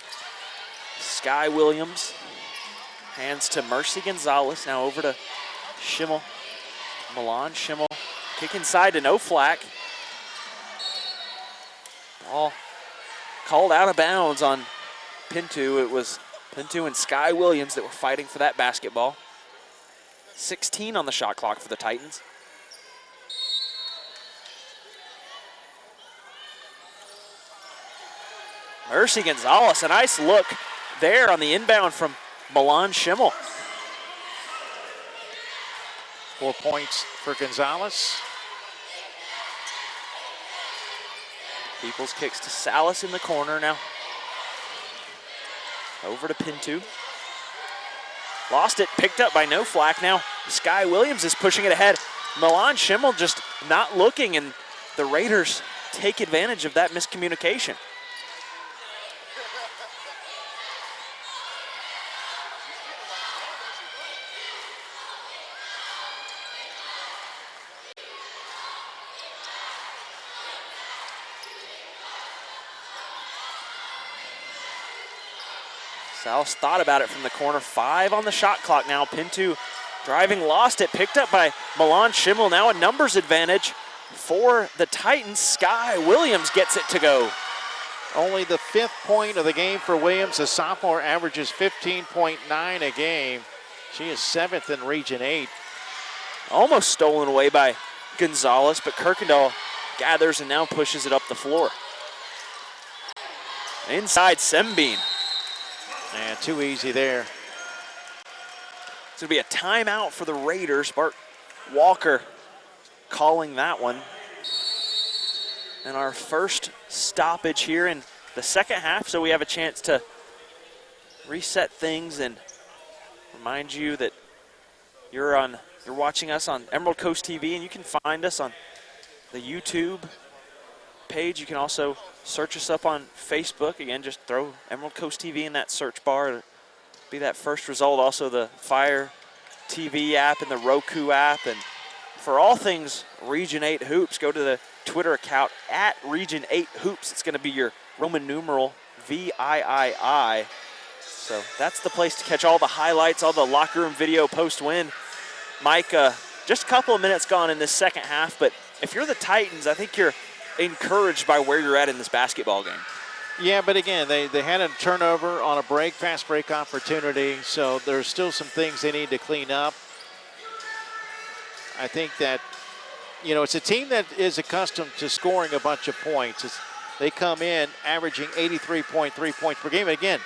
Skye Williams hands to Mercy Gonzalez. Now over to Schimmel. Milan Schimmel. Kick inside to No Flack. Ball called out of bounds on Pinto. It was Pinto and Skye Williams that were fighting for that basketball. 16 on the shot clock for the Titans. Mercy Gonzalez, a nice look there on the inbound from Milan Schimmel. 4 points for Gonzalez. Peoples kicks to Salas in the corner now. Over to Pinto. Lost it, picked up by No Flack. Now Skye Williams is pushing it ahead. Milan Schimmel just not looking, and the Raiders take advantage of that miscommunication. Salas thought about it from the corner. 5 on the shot clock now. Pinto driving, lost it, picked up by Milan Schimmel. Now a numbers advantage for the Titans. Skye Williams gets it to go. Only the 5th point of the game for Williams. The sophomore averages 15.9 a game. She is 7th in Region 8. Almost stolen away by Gonzalez, but Kirkendall gathers and now pushes it up the floor. Inside Sembine. And too easy there. It's going to be a timeout for the Raiders. Bart Walker calling that one. And our first stoppage here in the second half, so we have a chance to reset things and remind you that you're watching us on Emerald Coast TV, and you can find us on the YouTube page. You can also search us up on Facebook. Again, just throw Emerald Coast TV in that search bar. It'll be that first result. Also the Fire TV app and the Roku app. And for all things Region 8 hoops, go to the Twitter account at Region 8 Hoops. It's going to be your Roman numeral VIII. So that's the place to catch all the highlights, all the locker room video post-win. Mike, just a couple of minutes gone in this second half, but if you're the Titans, I think you're encouraged by where you're at in this basketball game. Yeah, but again, they had a turnover on a fast break opportunity, so there's still some things they need to clean up. I think that, you know, it's a team that is accustomed to scoring a bunch of points. They come in averaging 83.3 points per game. And again,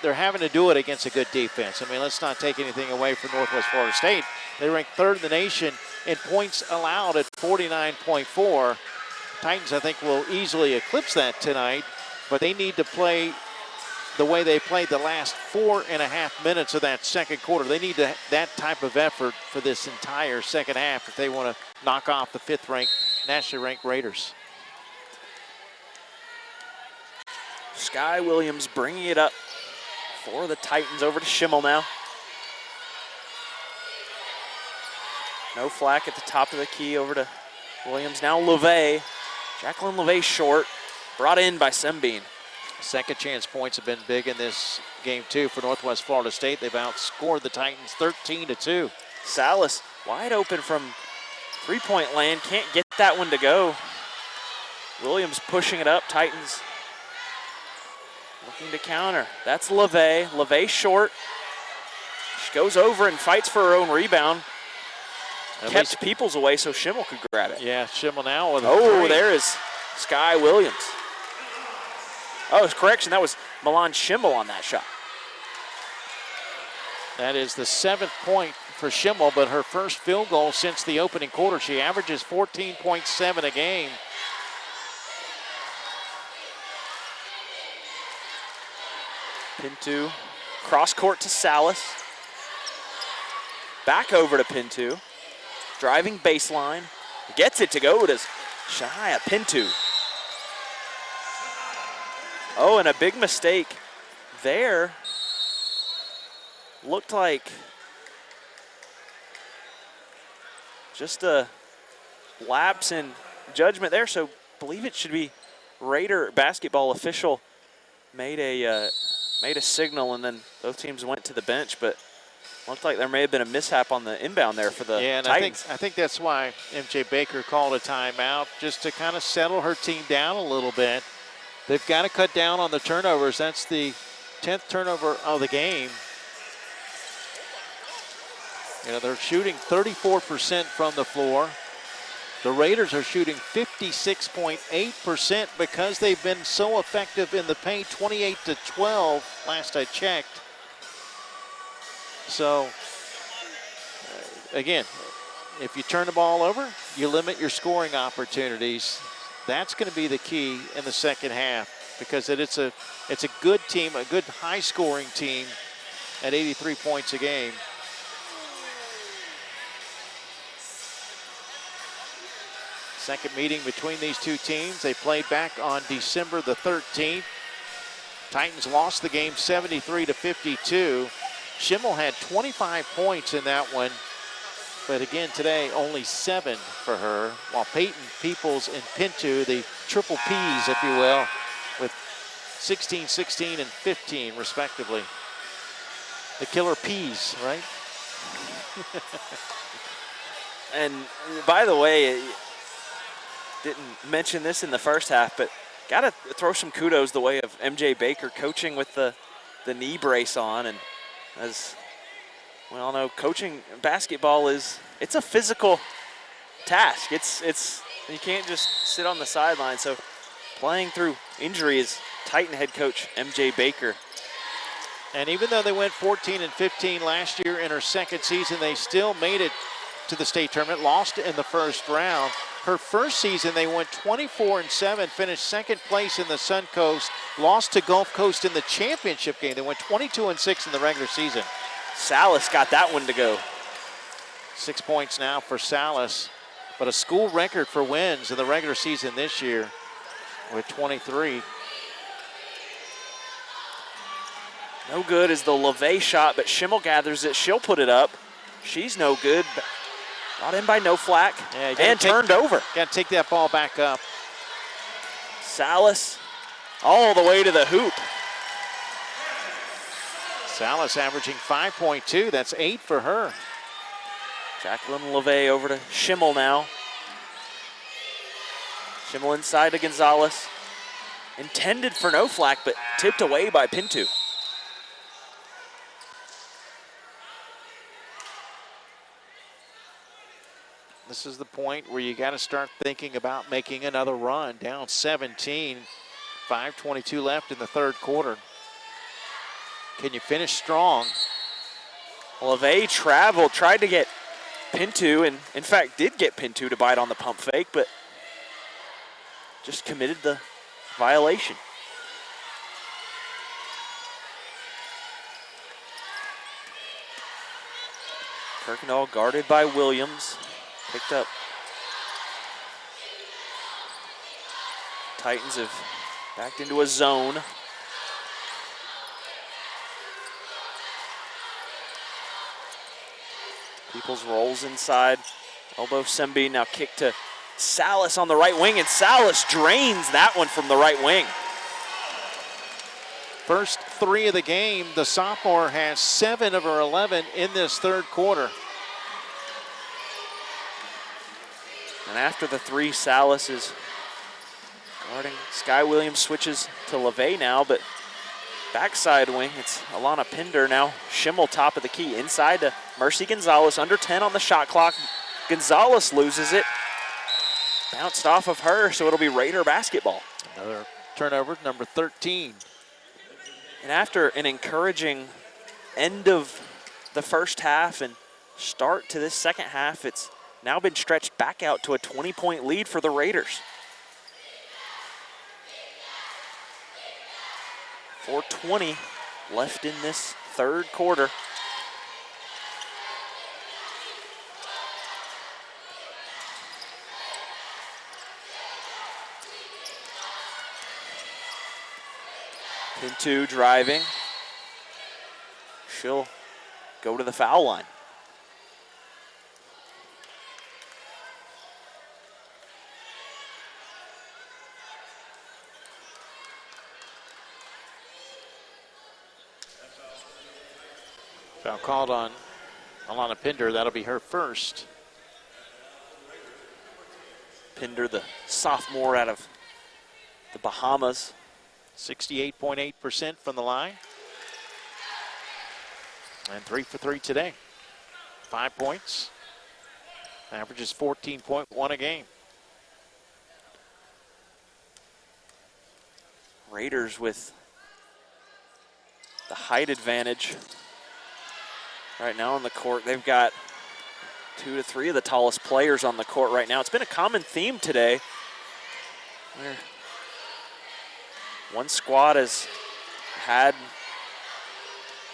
they're having to do it against a good defense. I mean, let's not take anything away from Northwest Florida State. They rank third in the nation in points allowed at 49.4. Titans, I think, will easily eclipse that tonight, but they need to play the way they played the last 4.5 minutes of that second quarter. They need that type of effort for this entire second half if they want to knock off the fifth-ranked, nationally ranked Raiders. Skye Williams bringing it up for the Titans. Over to Schimmel now. No flack at the top of the key. Over to Williams. Now LeVay. Jacqueline LeVay short. Brought in by Sembine. Second chance points have been big in this game too for Northwest Florida State. They've outscored the Titans 13-2. Salas wide open from three-point land. Can't get that one to go. Williams pushing it up. Titans looking to counter. That's LeVay. LeVay short. She goes over and fights for her own rebound. Kept Peoples away so Schimmel could grab it. Yeah, Schimmel now with a three. There is Skye Williams. Oh, correction, that was Milan Schimmel on that shot. That is the 7th point for Schimmel, but her first field goal since the opening quarter. She averages 14.7 a game. Pinto, cross court to Salas. Back over to Pinto. Driving baseline. Gets it to go to Shania Pinto. Oh, and a big mistake there. Looked like just a lapse in judgment there. So I believe it should be Raider basketball official made a signal, and then both teams went to the bench. But looked like there may have been a mishap on the inbound there for the Titans. I think that's why MJ Baker called a timeout, just to kind of settle her team down a little bit. They've got to cut down on the turnovers. That's the 10th turnover of the game. You know, they're shooting 34% from the floor. The Raiders are shooting 56.8% because they've been so effective in the paint, 28-12 last I checked. So, again, if you turn the ball over, you limit your scoring opportunities. That's going to be the key in the second half, because it's a good team, a good high-scoring team at 83 points a game. Second meeting between these two teams. They played back on December the 13th. Titans lost the game 73-52. Schimmel had 25 points in that one, but again today only 7 for her, while Peyton, Peoples, and Pinto, the triple Ps, if you will, with 16, 16, and 15 respectively. The killer Ps, right? And by the way, didn't mention this in the first half, but got to throw some kudos the way of MJ Baker coaching with the knee brace on. And as we all know, coaching basketball it's a physical task. It's you can't just sit on the sideline. So playing through injury is Titan head coach MJ Baker. And even though they went 14-15 last year in her second season, they still made it to the state tournament, lost in the first round. Her first season, they went 24-7, finished second place in the Suncoast, lost to Gulf Coast in the championship game. They went 22-6 in the regular season. Salas got that one to go. 6 points now for Salas, but a school record for wins in the regular season this year with 23. No good is the LeVay shot, but Schimmel gathers it. She'll put it up. She's no good. Brought in by No Flack and turned over. Got to take that ball back up. Salas all the way to the hoop. Salas averaging 5.2. That's 8 for her. Jacqueline LeVay over to Schimmel now. Schimmel inside to Gonzalez. Intended for No Flack, but tipped away by Pinto. This is the point where you got to start thinking about making another run. Down 17, 5:22 left in the third quarter. Can you finish strong? LeVay traveled, tried to get Pinto, and in fact did get Pinto to bite on the pump fake, but just committed the violation. Kirkendall guarded by Williams. Picked up. Titans have backed into a zone. Peoples rolls inside. Elbow Sembi, now kick to Salas on the right wing, and Salas drains that one from the right wing. First 3 of the game, the sophomore has 7 of her 11 in this third quarter. And after the 3, Salas is guarding. Skye Williams switches to LeVay now, but backside wing, it's Elana Pinder now. Schimmel top of the key, inside to Mercy Gonzalez, under 10 on the shot clock. Gonzalez loses it. Bounced off of her, so it'll be Raider basketball. Another turnover, number 13. And after an encouraging end of the first half and start to this second half, it's now been stretched back out to a 20-point lead for the Raiders. 4:20 left in this third quarter. Pinto driving. She'll go to the foul line. Foul called on Elana Pinder. That'll be her first. Pinder, the sophomore out of the Bahamas. 68.8% from the line. And 3 for 3 today. 5 points. Averages 14.1 a game. Raiders with the height advantage. Right now on the court, they've got 2 to 3 of the tallest players on the court right now. It's been a common theme today, where one squad has had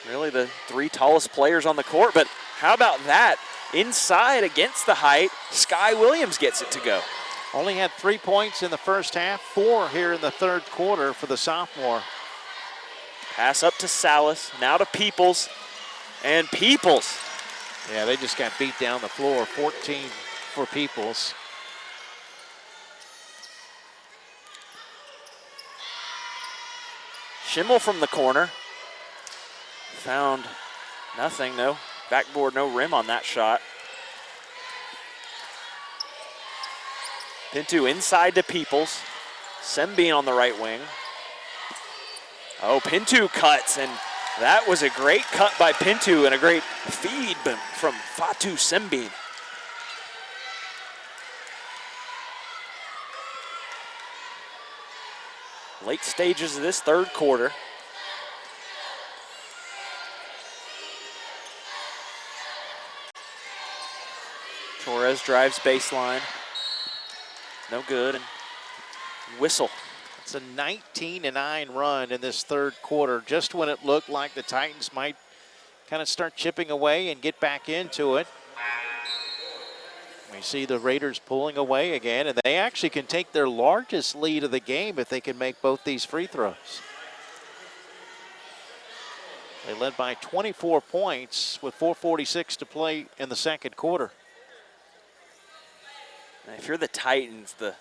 really the 3 tallest players on the court, but how about that? Inside against the height, Skyy Williams gets it to go. Only had 3 points in the first half, 4 here in the third quarter for the sophomore. Pass up to Salas, now to Peoples, and Peoples. Yeah, they just got beat down the floor, 14 for Peoples. Schimmel from the corner. Found nothing, no backboard, no rim on that shot. Pinto inside to Peoples. Sembi on the right wing. Oh, Pinto cuts, and that was a great cut by Pinto and a great feed from Fatu Sembi. Late stages of this third quarter. Torres drives baseline. No good, and whistle. It's a 19-9 run in this third quarter, just when it looked like the Titans might kind of start chipping away and get back into it. We see the Raiders pulling away again, and they actually can take their largest lead of the game if they can make both these free throws. They led by 24 points with 4:46 to play in the second quarter. And if you're the Titans, the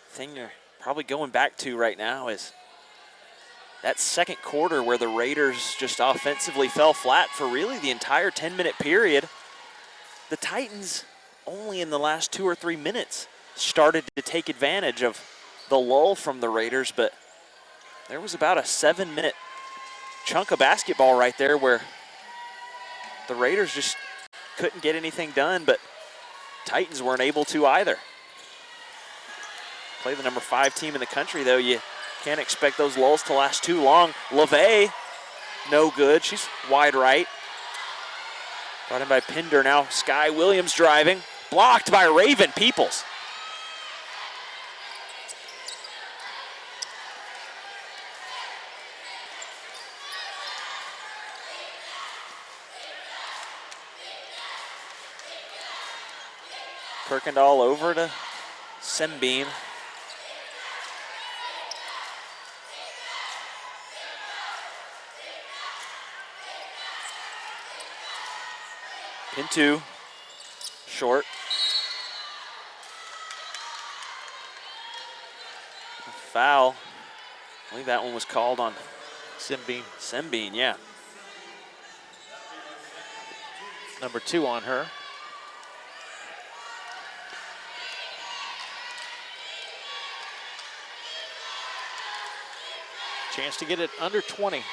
thing you're probably going back to right now is that second quarter where the Raiders just offensively fell flat for really the entire 10-minute period. The Titans only in the last 2 or 3 minutes started to take advantage of the lull from the Raiders, but there was about a 7-minute chunk of basketball right there where the Raiders just couldn't get anything done, but Titans weren't able to either. Play the number 5 team in the country, though. You can't expect those lulls to last too long. LeVay, no good. She's wide right. Brought in by Pinder now. Skye Williams driving. Blocked by Raven Peoples. Kirkendall over to Sembine. Pinto, short. Foul. I believe that one was called on Sembine. Sembine, yeah. Number 2 on her. Chance to get it under 20.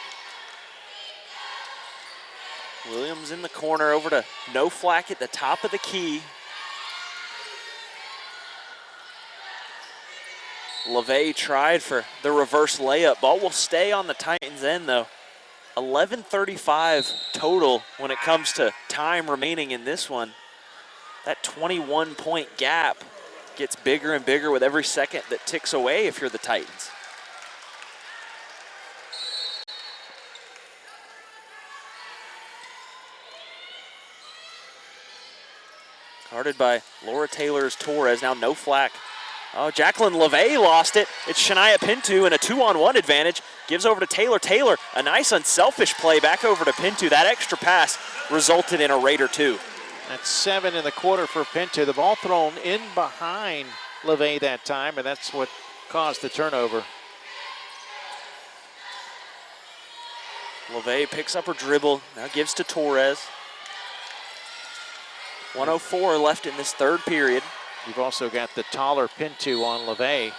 Williams in the corner over to No Flack at the top of the key. LeVay tried for the reverse layup. Ball will stay on the Titans' end, though. 11:35 total when it comes to time remaining in this one. That 21-point gap gets bigger and bigger with every second that ticks away if you're the Titans. Guarded by Laura Taylor's Torres. Now No Flack. Oh, Jacqueline LeVay lost it. It's Shania Pinto in a 2-on-1 advantage. Gives over to Taylor. Taylor, a nice unselfish play back over to Pinto. That extra pass resulted in a Raider 2. That's 7 in the quarter for Pinto. The ball thrown in behind LeVay that time, and that's what caused the turnover. LeVay picks up her dribble. Now gives to Torres. 1:04 left in this third period. You've also got the taller Pinto on LeVay.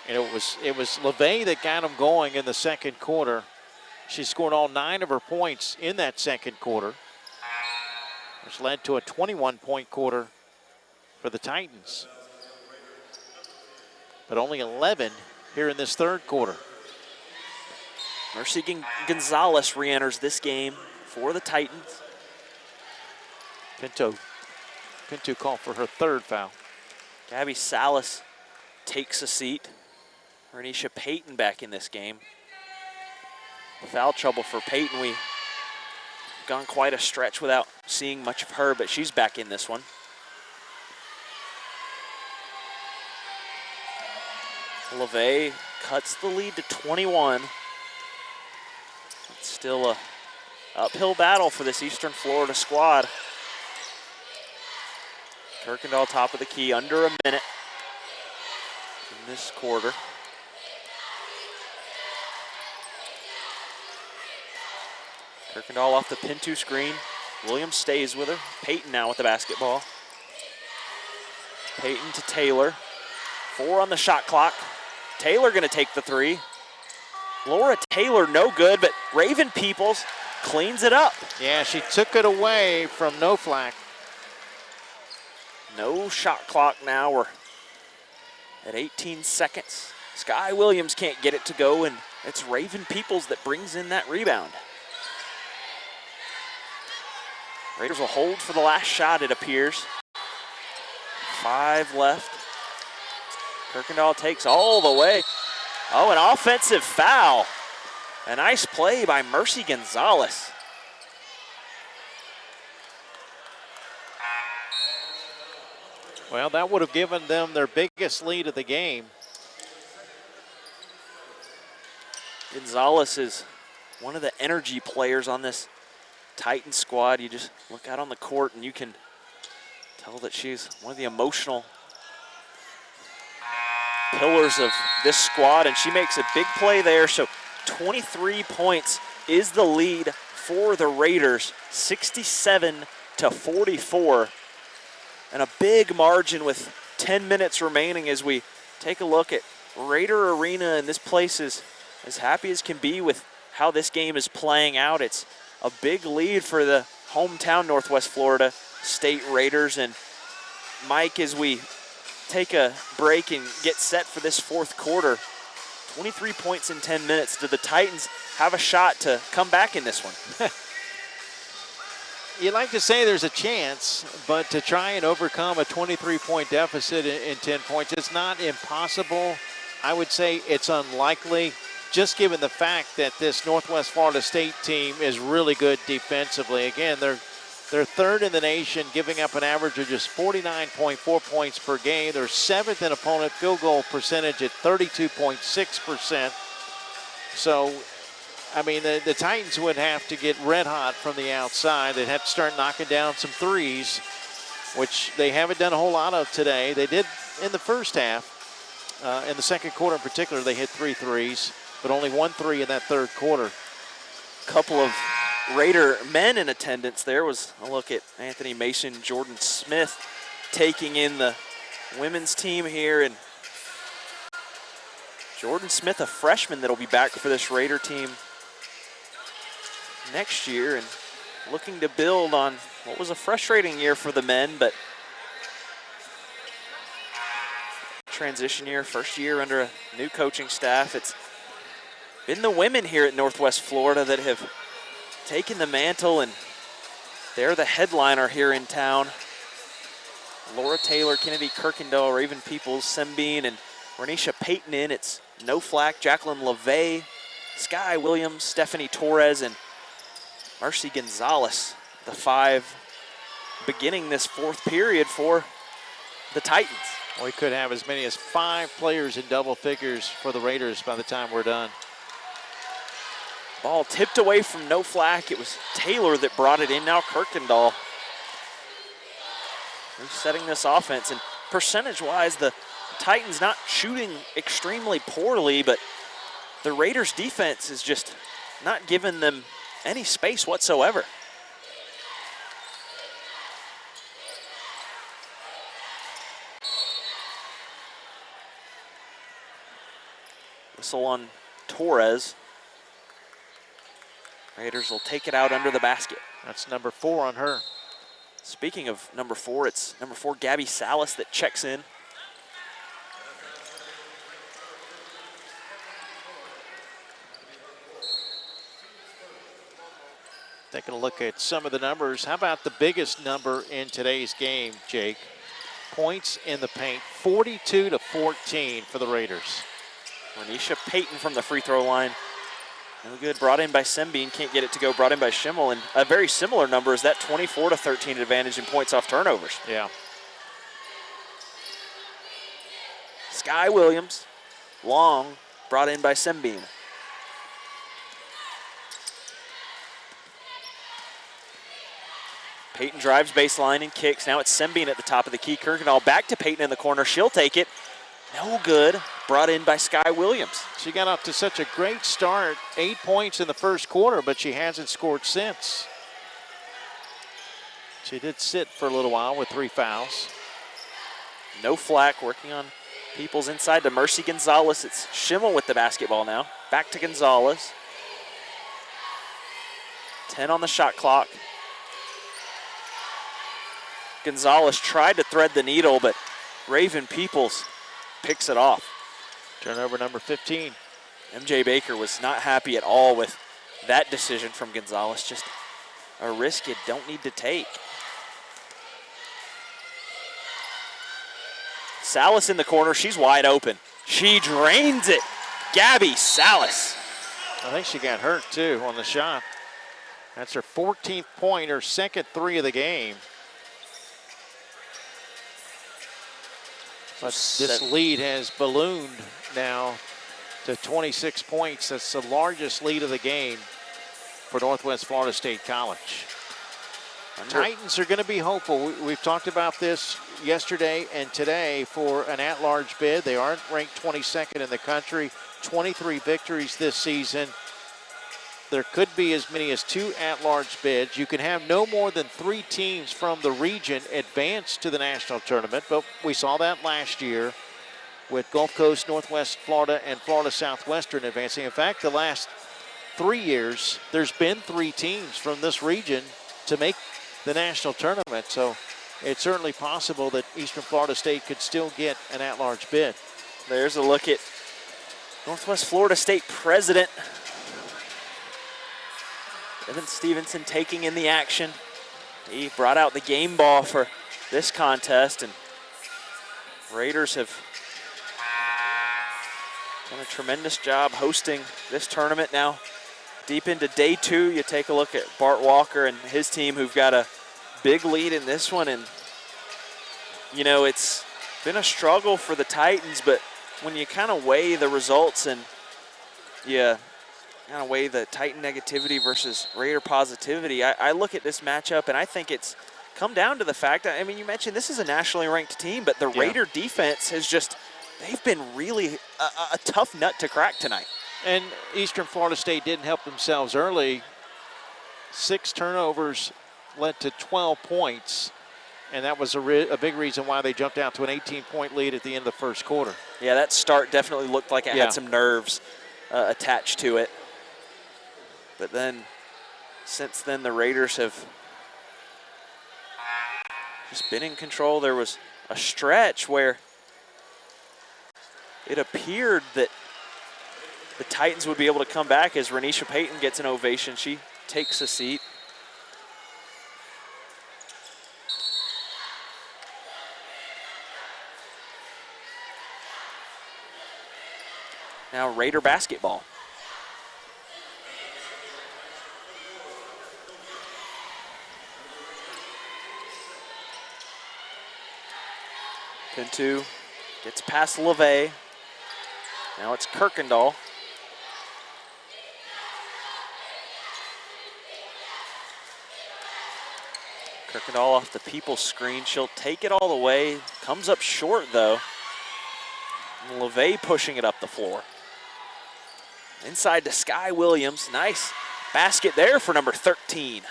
And it was LeVay that got him going in the second quarter. She scored all 9 of her points in that second quarter, which led to a 21-point quarter for the Titans. But only 11 here in this third quarter. Mercy Gonzalez re-enters this game for the Titans. Pinto called for her third foul. Gabby Salas takes a seat. Renisha Payton back in this game. Foul trouble for Payton. We've gone quite a stretch without seeing much of her, but she's back in this one. LeVay cuts the lead to 21. It's still a uphill battle for this Eastern Florida squad. Kirkendall top of the key, under a minute in this quarter. Kirkendall off the Pinto screen. Williams stays with her. Payton now with the basketball. Payton to Taylor. 4 on the shot clock. Taylor gonna take the 3. Laura Taylor no good, but Raven Peoples cleans it up. Yeah, she took it away from No Flack. No shot clock now. We're at 18 seconds. Skye Williams can't get it to go, and it's Raven Peoples that brings in that rebound. Raiders will hold for the last shot, it appears. 5 left. Kirkendall takes all the way. Oh, an offensive foul. A nice play by Mercy Gonzalez. Well, that would have given them their biggest lead of the game. Gonzalez is one of the energy players on this Titan squad. You just look out on the court and you can Tell that she's one of the emotional pillars of this squad, and she makes a big play there. So 23 points is the lead for the Raiders, 67-44. And a big margin with 10 minutes remaining as we take a look at Raider Arena, and this place is as happy as can be with how this game is playing out. It's a big lead for the hometown Northwest Florida State Raiders. And Mike, as we take a break and get set for this fourth quarter, 23 points in 10 minutes. Do the Titans have a shot to come back in this one? You'd like to say there's a chance, but to try and overcome a 23-point deficit in 10 points, it's not impossible. I would say it's unlikely, just given the fact that this Northwest Florida State team is really good defensively. Again, they're third in the nation, giving up an average of just 49.4 points per game. They're seventh in opponent field goal percentage at 32.6%. So, I mean, the Titans would have to get red hot from the outside. They'd have to start knocking down some threes, which they haven't done a whole lot of today. They did in the first half. In the second quarter in particular, they hit 3 threes, but only 1 3 in that third quarter. Couple of Raider men in attendance there. Was a look at Anthony Mason, Jordan Smith taking in the women's team here. And Jordan Smith, a freshman that'll be back for this Raider team next year, and looking to build on what was a frustrating year for the men, but transition year, first year under a new coaching staff. It's been the women here at Northwest Florida that have taken the mantle, and they're the headliner here in town. Laura Taylor, Kennedy Kirkendall, Raven Peoples, Sembine, and Renisha Payton in. It's No Flack, Jacqueline LeVay, Skye Williams, Stephanie Torres, and Mercy Gonzalez, the 5 beginning this fourth period for the Titans. We could have as many as 5 players in double figures for the Raiders by the time we're done. Ball tipped away from No Flack. It was Taylor that brought it in. Now Kirkendall resetting this offense. And percentage-wise, the Titans not shooting extremely poorly, but the Raiders' defense is just not giving them any space whatsoever. Whistle on Torres. Raiders will take it out under the basket. That's number 4 on her. Speaking of number 4, it's number 4, Gabby Salas, that checks in. Taking a look at some of the numbers. How about the biggest number in today's game, Jake? Points in the paint, 42-14 for the Raiders. Renisha Payton from the free throw line. No good, brought in by Sembine, can't get it to go, brought in by Schimmel, and a very similar number is that 24-13 advantage in points off turnovers. Yeah. Skye Williams, long, brought in by Sembine. Payton drives baseline and kicks. Now it's Sembine at the top of the key. Kirkendall back to Payton in the corner. She'll take it. No good. Brought in by Skye Williams. She got off to such a great start. 8 points in the first quarter, but she hasn't scored since. She did sit for a little while with 3 fouls. No Flack working on Peoples inside to Mercy Gonzalez. It's Schimmel with the basketball now. Back to Gonzalez. 10 on the shot clock. Gonzalez tried to thread the needle, but Raven Peoples picks it off. Turnover number 15. MJ Baker was not happy at all with that decision from Gonzalez. Just a risk you don't need to take. Salas in the corner. She's wide open. She drains it. Gabby Salas. I think she got hurt, too, on the shot. That's her 14th point, her second 3 of the game. But this lead has ballooned now to 26 points. That's the largest lead of the game for Northwest Florida State College. Titans are going to be hopeful. We've talked about this yesterday and today for an at-large bid. They aren't ranked 22nd in the country, 23 victories this season. There could be as many as 2 at-large bids. You can have no more than 3 teams from the region advance to the national tournament, but we saw that last year with Gulf Coast, Northwest Florida, and Florida Southwestern advancing. In fact, the last 3 years, there's been 3 teams from this region to make the national tournament, so it's certainly possible that Eastern Florida State could still get an at-large bid. There's a look at Northwest Florida State president Evan Stevenson taking in the action. He brought out the game ball for this contest, and Raiders have done a tremendous job hosting this tournament. Now, deep into day 2, you take a look at Bart Walker and his team, who've got a big lead in this one. And, you know, it's been a struggle for the Titans, but when you kind of weigh the results and you kind of weigh the Titan negativity versus Raider positivity, I look at this matchup and I think it's come down to the fact, I mean, you mentioned this is a nationally ranked team, but the Raider defense has just, they've been really a tough nut to crack tonight. And Eastern Florida State didn't help themselves early. 6 turnovers led to 12 points, and that was a big reason why they jumped out to an 18-point lead at the end of the first quarter. Yeah, that start definitely looked like it had some nerves attached to it. But then, since then, the Raiders have just been in control. There was a stretch where it appeared that the Titans would be able to come back as Renisha Payton gets an ovation. She takes a seat. Now Raider basketball. Pinto gets past LeVay. Now it's Kirkendall. Kirkendall off the Peoples screen. She'll take it all the way. Comes up short, though. And LeVay pushing it up the floor. Inside to Skye Williams. Nice basket there for number 13.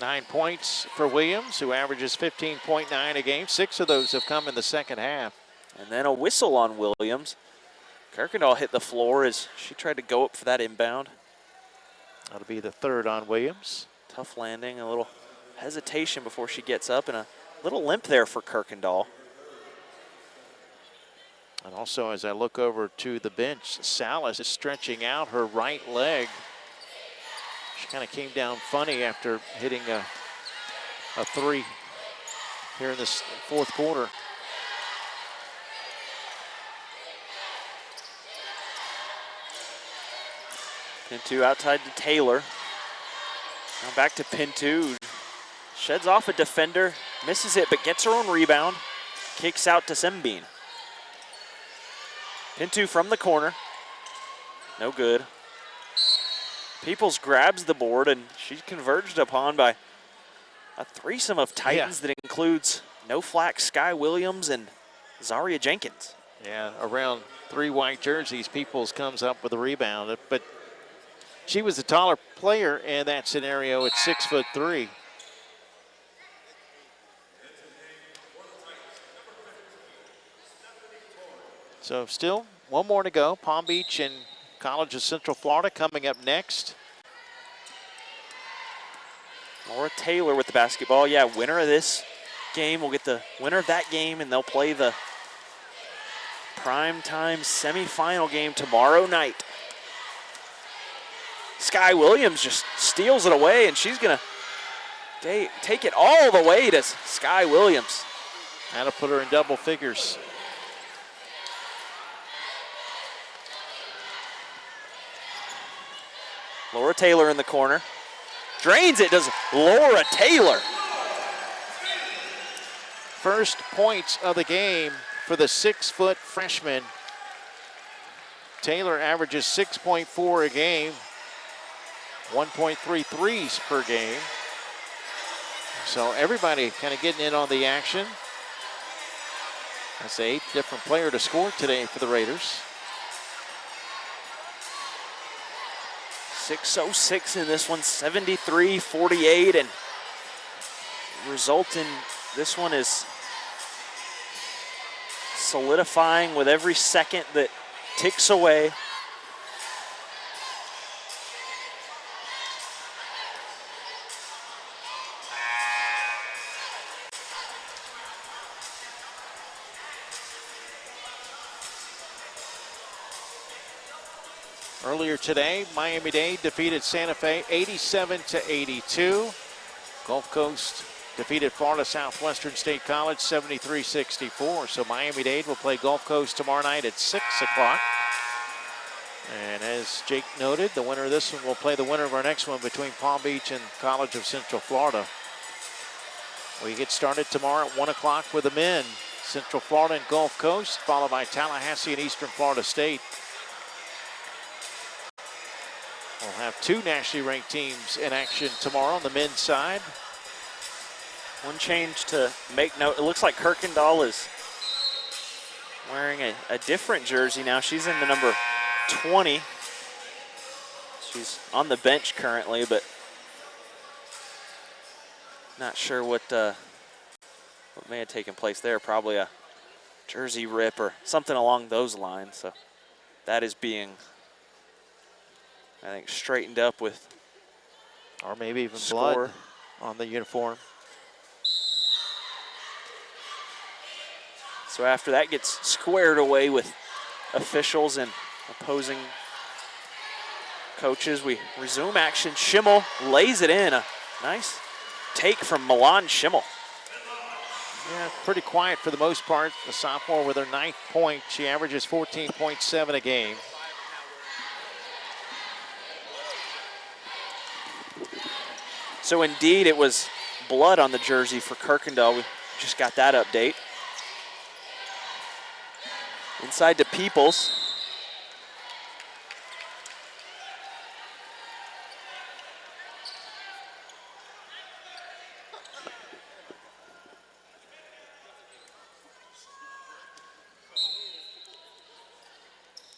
9 points for Williams, who averages 15.9 a game. 6 of those have come in the second half. And then a whistle on Williams. Kirkendall hit the floor as she tried to go up for that inbound. That'll be the 3rd on Williams. Tough landing, a little hesitation before she gets up, and a little limp there for Kirkendall. And also, as I look over to the bench, Salas is stretching out her right leg. She kind of came down funny after hitting a 3 here in this 4th quarter. Pinto outside to Taylor. Now back to Pinto. Sheds off a defender, misses it, but gets her own rebound. Kicks out to Sembine. Pinto from the corner. No good. Peoples grabs the board, and she's converged upon by a threesome of Titans that includes No Flack, Skye Williams, and Zaria Jenkins. Yeah, around 3 white jerseys, Peoples comes up with a rebound, but she was the taller player in that scenario at 6'3". So still 1 more to go. Palm Beach and College of Central Florida coming up next. Laura Taylor with the basketball. Yeah, winner of this game will get the winner of that game, and they'll play the primetime semifinal game tomorrow night. Skye Williams just steals it away, and she's going to take it all the way to Skye Williams. That'll put her in double figures. Laura Taylor in the corner. Drains it, does Laura Taylor. First points of the game for the 6-foot freshman. Taylor averages 6.4 a game, 1.3 threes per game. So everybody kind of getting in on the action. That's the 8th different player to score today for the Raiders. 6:06 in this one, 73-48, and result in this one is solidifying with every second that ticks away. Earlier today, Miami-Dade defeated Santa Fe 87-82. Gulf Coast defeated Florida Southwestern State College 73-64. So Miami-Dade will play Gulf Coast tomorrow night at 6 o'clock. And as Jake noted, the winner of this one will play the winner of our next one between Palm Beach and College of Central Florida. We get started tomorrow at 1 o'clock with the men. Central Florida and Gulf Coast, followed by Tallahassee and Eastern Florida State. We'll have 2 nationally ranked teams in action tomorrow on the men's side. One change to make note, it looks like Kirkendall is wearing a different jersey now. She's in the number 20. She's on the bench currently, but not sure what may have taken place there. Probably a jersey rip or something along those lines. So that is being, I think, straightened up with, or maybe even score. Blood on the uniform. So after that gets squared away with officials and opposing coaches, we resume action. Schimmel lays it in. A nice take from Milan Schimmel. Yeah, pretty quiet for the most part. The sophomore with her 9th point. She averages 14.7 a game. So indeed, it was blood on the jersey for Kirkendall. We just got that update. Inside to Peoples.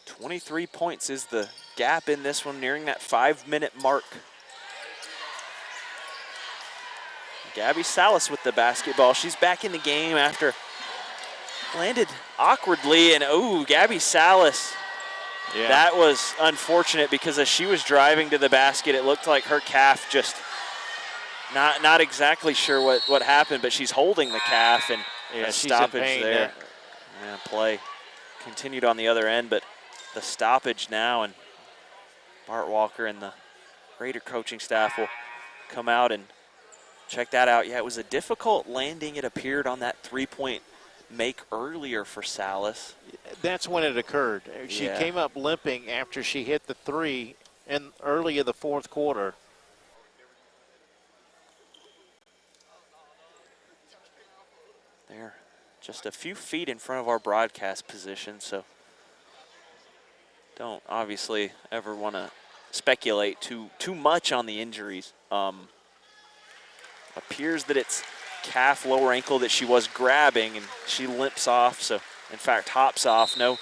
.23 points is the gap in this one, nearing that 5-minute mark. Gabby Salas with the basketball. She's back in the game after landed awkwardly, and oh, Gabby Salas. Yeah. That was unfortunate because as she was driving to the basket, it looked like her calf just not exactly sure what happened, but she's holding the calf, and yeah, stoppage there. Yeah. Yeah, play continued on the other end, but the stoppage now, and Bart Walker and the Raider coaching staff will come out and check that out. Yeah, it was a difficult landing, it appeared, on that three-point make earlier for Salas. That's when it occurred. She came up limping after she hit the 3 in early in the 4th quarter. They're just a few feet in front of our broadcast position, so don't obviously ever want to speculate too much on the injuries. Appears that it's calf, lower ankle that she was grabbing, and she limps off, so in fact hops off. No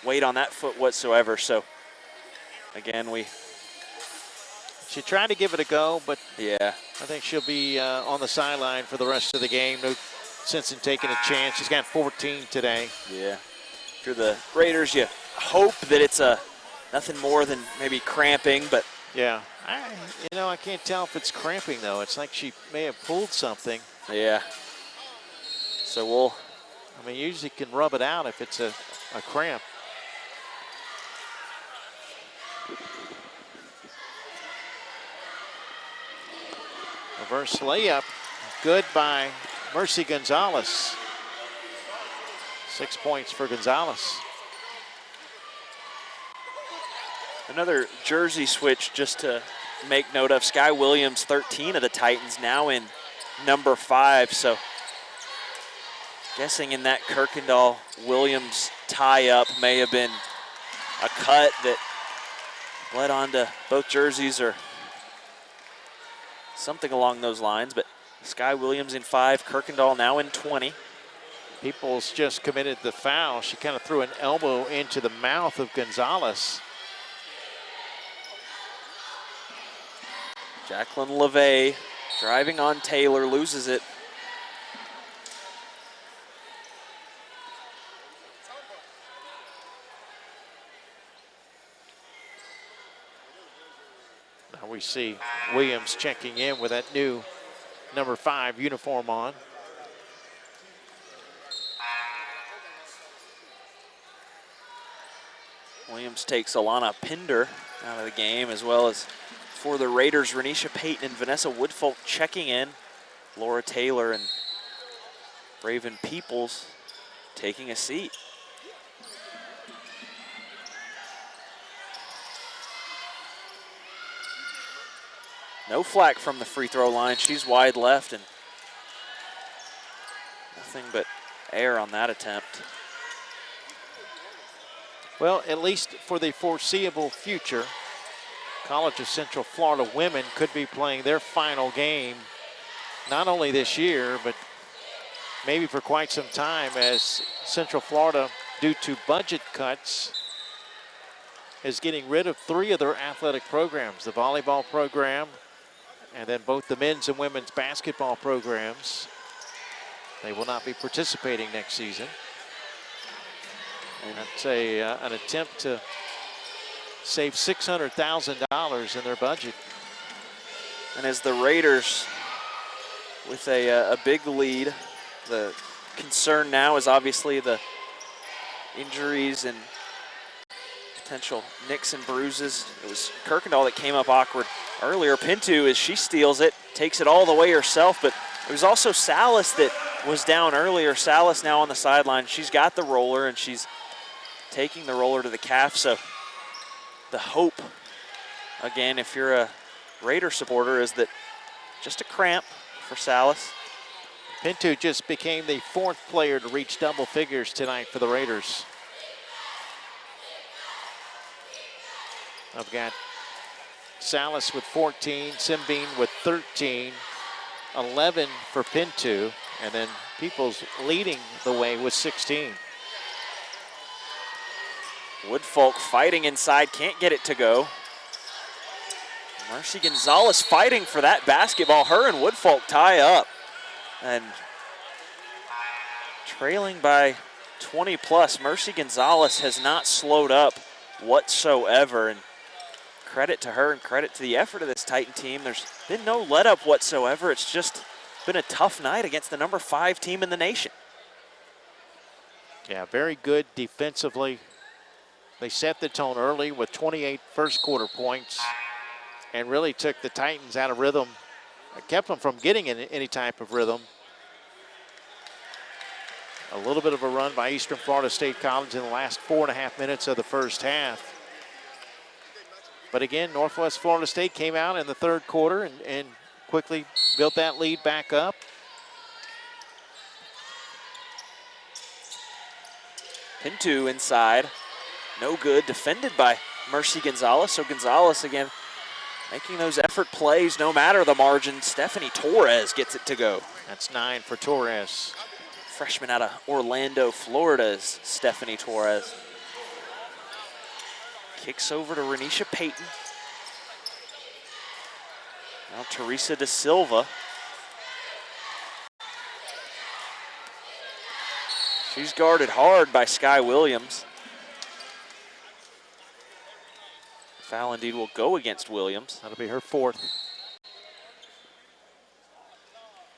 weight on that foot whatsoever. So again, she tried to give it a go, but yeah, I think she'll be on the sideline for the rest of the game. No sense in taking a chance. She's got 14 today. Yeah, if you're the Raiders, you hope that it's nothing more than maybe cramping, but yeah, I can't tell if it's cramping though. It's like she may have pulled something. Yeah. So I mean, usually can rub it out if it's a cramp. Reverse layup, good by Mercy Gonzalez. 6 points for Gonzalez. Another jersey switch just to make note of. Skye Williams, 13 of the Titans, now in number 5. So guessing in that Kirkendall Williams tie-up may have been a cut that bled onto both jerseys or something along those lines. But Skye Williams in 5, Kirkendall now in 20. Peoples just committed the foul. She kind of threw an elbow into the mouth of Gonzalez. Jacqueline LeVay driving on Taylor, loses it. Now we see Williams checking in with that new number 5 uniform on. Williams takes Elana Pinder out of the game, as well as for the Raiders, Renisha Payton and Vanessa Woodfolk checking in. Laura Taylor and Raven Peoples taking a seat. No flack from the free throw line. She's wide left and nothing but air on that attempt. Well, at least for the foreseeable future, College of Central Florida women could be playing their final game, not only this year, but maybe for quite some time, as Central Florida, due to budget cuts, is getting rid of 3 of their athletic programs, the volleyball program, and then both the men's and women's basketball programs. They will not be participating next season. And that's an attempt to save $600,000 in their budget. And as the Raiders with a big lead, the concern now is obviously the injuries and potential nicks and bruises. It was Kirkendall that came up awkward earlier. Pinto, as she steals it, takes it all the way herself, but it was also Salas that was down earlier. Salas now on the sideline. She's got the roller and she's taking the roller to the calf. So the hope, again, if you're a Raider supporter, is that just a cramp for Salas. Pinto just became the 4th player to reach double figures tonight for the Raiders. I've got Salas with 14, Simbine with 13, 11 for Pinto, and then Peoples leading the way with 16. Woodfolk fighting inside, can't get it to go. Mercy Gonzalez fighting for that basketball. Her and Woodfolk tie up. And trailing by 20 plus, Mercy Gonzalez has not slowed up whatsoever. And credit to her and credit to the effort of this Titan team. There's been no let up whatsoever. It's just been a tough night against the number 5 team in the nation. Yeah, very good defensively. They set the tone early with 28 first quarter points and really took the Titans out of rhythm, kept them from getting in any type of rhythm. A little bit of a run by Eastern Florida State College in the last 4.5 minutes of the first half. But again, Northwest Florida State came out in the 3rd quarter and quickly built that lead back up. Pinto inside. No good, defended by Mercy Gonzalez. So Gonzalez again making those effort plays no matter the margin. Stephanie Torres gets it to go. That's 9 for Torres. Freshman out of Orlando, Florida is Stephanie Torres. Kicks over to Renisha Payton. Now Teresa Da Silva. She's guarded hard by Skye Williams. Foul indeed will go against Williams. That'll be her 4th.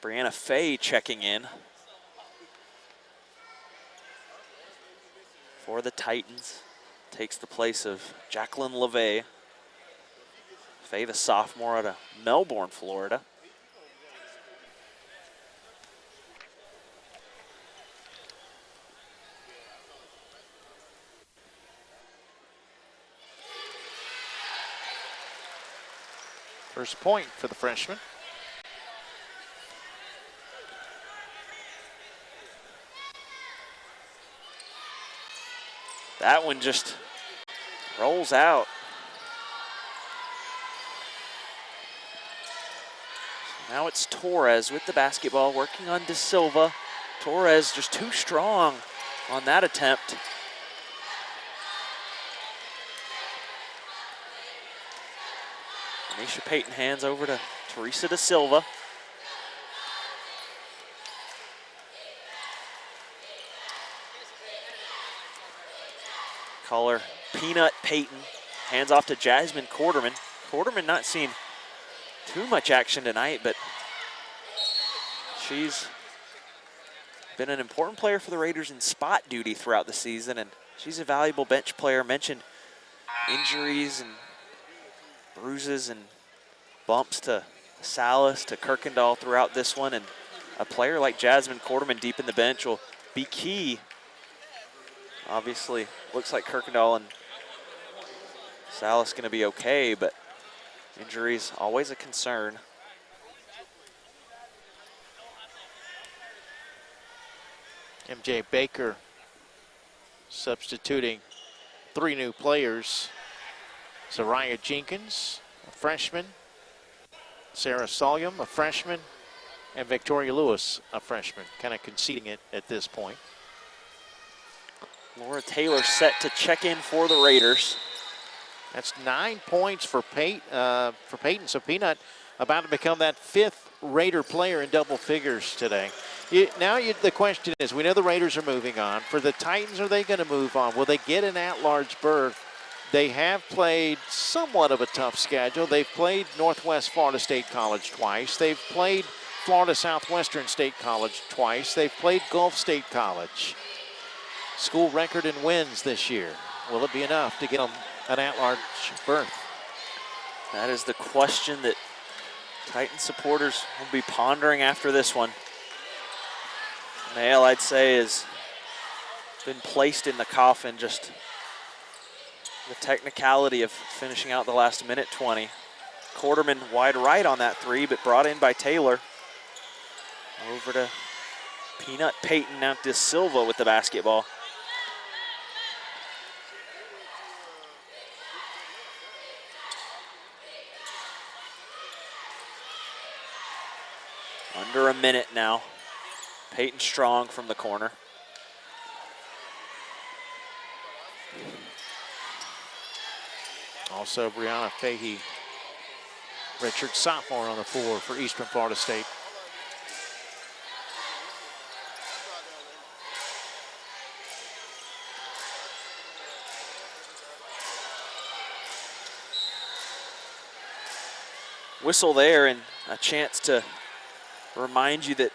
Brianna Fay checking in for the Titans. Takes the place of Jacqueline LeVay. Fay, the sophomore out of Melbourne, Florida. First point for the freshman. That one just rolls out. Now it's Torres with the basketball, working on De Silva. Torres just too strong on that attempt. Anisha Payton hands over to Teresa De Silva. Call her Peanut Payton. Hands off to Jasmine Quarterman. Quarterman not seeing too much action tonight, but she's been an important player for the Raiders in spot duty throughout the season, and she's a valuable bench player. Mentioned injuries and bruises and bumps to Salas, to Kirkendall throughout this one, and a player like Jasmine Quarterman deep in the bench will be key. Obviously, looks like Kirkendall and Salas going to be okay, but injuries always a concern. MJ Baker substituting 3 new players. Zariah Jenkins, a freshman. Sarah Solyum, a freshman. And Victoria Lewis, a freshman. Kind of conceding it at this point. Laura Taylor set to check in for the Raiders. That's 9 points for Payton. So Peanut about to become that 5th Raider player in double figures today. The question is, we know the Raiders are moving on. For the Titans, are they going to move on? Will they get an at-large berth? They have played somewhat of a tough schedule. They've played Northwest Florida State College twice. They've played Florida Southwestern State College twice. They've played Gulf State College. School record in wins this year. Will it be enough to get them an at-large berth? That is the question that Titan supporters will be pondering after this one. Nail, I'd say, has been placed in the coffin. Just the technicality of finishing out the last minute 20. Quarterman wide right on that 3, but brought in by Taylor. Over to Peanut Payton, now De Silva with the basketball. Under a minute now. Payton strong from the corner. Also Brianna Fahey, Richard sophomore on the floor for Eastern Florida State. Whistle there, and a chance to remind you that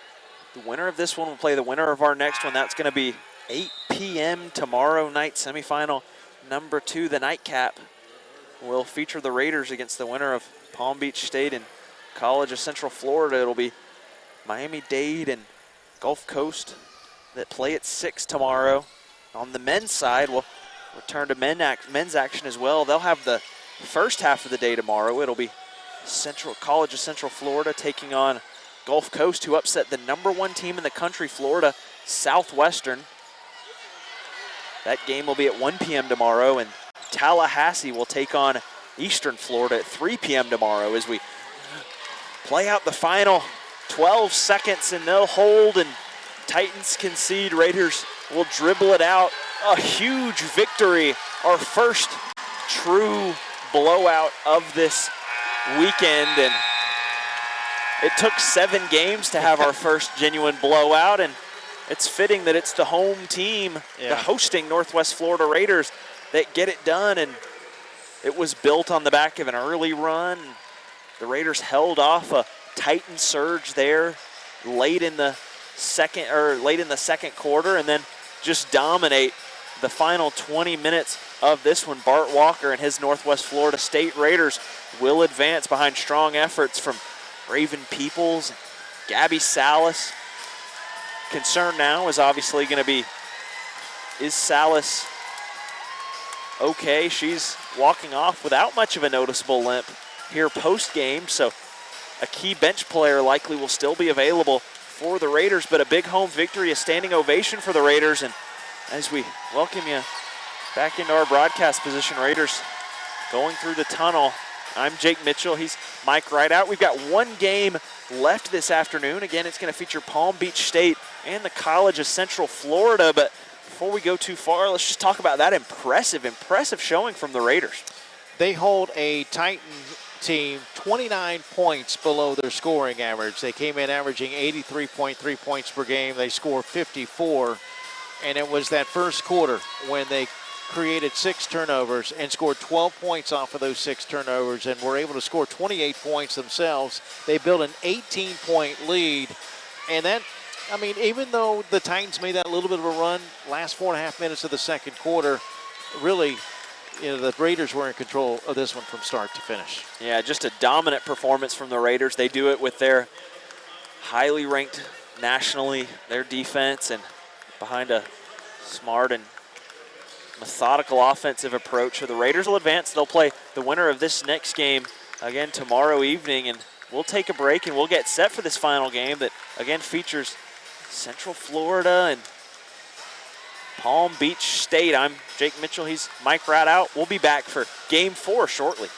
the winner of this one will play the winner of our next one. That's going to be 8 p.m. tomorrow night, semifinal number 2, the nightcap. Will feature the Raiders against the winner of Palm Beach State and College of Central Florida. It'll be Miami-Dade and Gulf Coast that play at 6 tomorrow. On the men's side, we'll return to men's action as well. They'll have the first half of the day tomorrow. It'll be College of Central Florida taking on Gulf Coast, who upset the #1 team in the country, Florida Southwestern. That game will be at 1 p.m. tomorrow, and Tallahassee will take on Eastern Florida at 3 p.m. tomorrow as we play out the final 12 seconds, and they'll hold, and Titans concede. Raiders will dribble it out. A huge victory, our first true blowout of this weekend, and it took 7 games to have our first genuine blowout, and it's fitting that it's the home team, the hosting Northwest Florida Raiders, that get it done. And it was built on the back of an early run. The Raiders held off a Titan surge there late in the second quarter, and then just dominate the final 20 minutes of this one. Bart Walker and his Northwest Florida State Raiders will advance behind strong efforts from Raven Peoples, Gabby Salas. Concern now is obviously going to be, is Salas okay? She's walking off without much of a noticeable limp here post-game, so a key bench player likely will still be available for the Raiders, but a big home victory, a standing ovation for the Raiders. And as we welcome you back into our broadcast position, Raiders going through the tunnel. I'm Jake Mitchell, he's Mike Rideout. We've got one game left this afternoon. Again, it's going to feature Palm Beach State and the College of Central Florida. But before we go too far, let's just talk about that impressive showing from the Raiders. They hold a Titan team 29 points below their scoring average. They came in averaging 83.3 points per game. They scored 54, and it was that first quarter when they created 6 turnovers and scored 12 points off of those 6 turnovers and were able to score 28 points themselves. They built an 18-point lead, and that, I mean, even though the Titans made that little bit of a run, last 4.5 minutes of the second quarter, really, you know, the Raiders were in control of this one from start to finish. Yeah, just a dominant performance from the Raiders. They do it with their highly ranked nationally, their defense, and behind a smart and methodical offensive approach. So the Raiders will advance. They'll play the winner of this next game again tomorrow evening, and we'll take a break and we'll get set for this final game that again features Central Florida and Palm Beach State. I'm Jake Mitchell. He's Mike Radout. We'll be back for Game 4 shortly.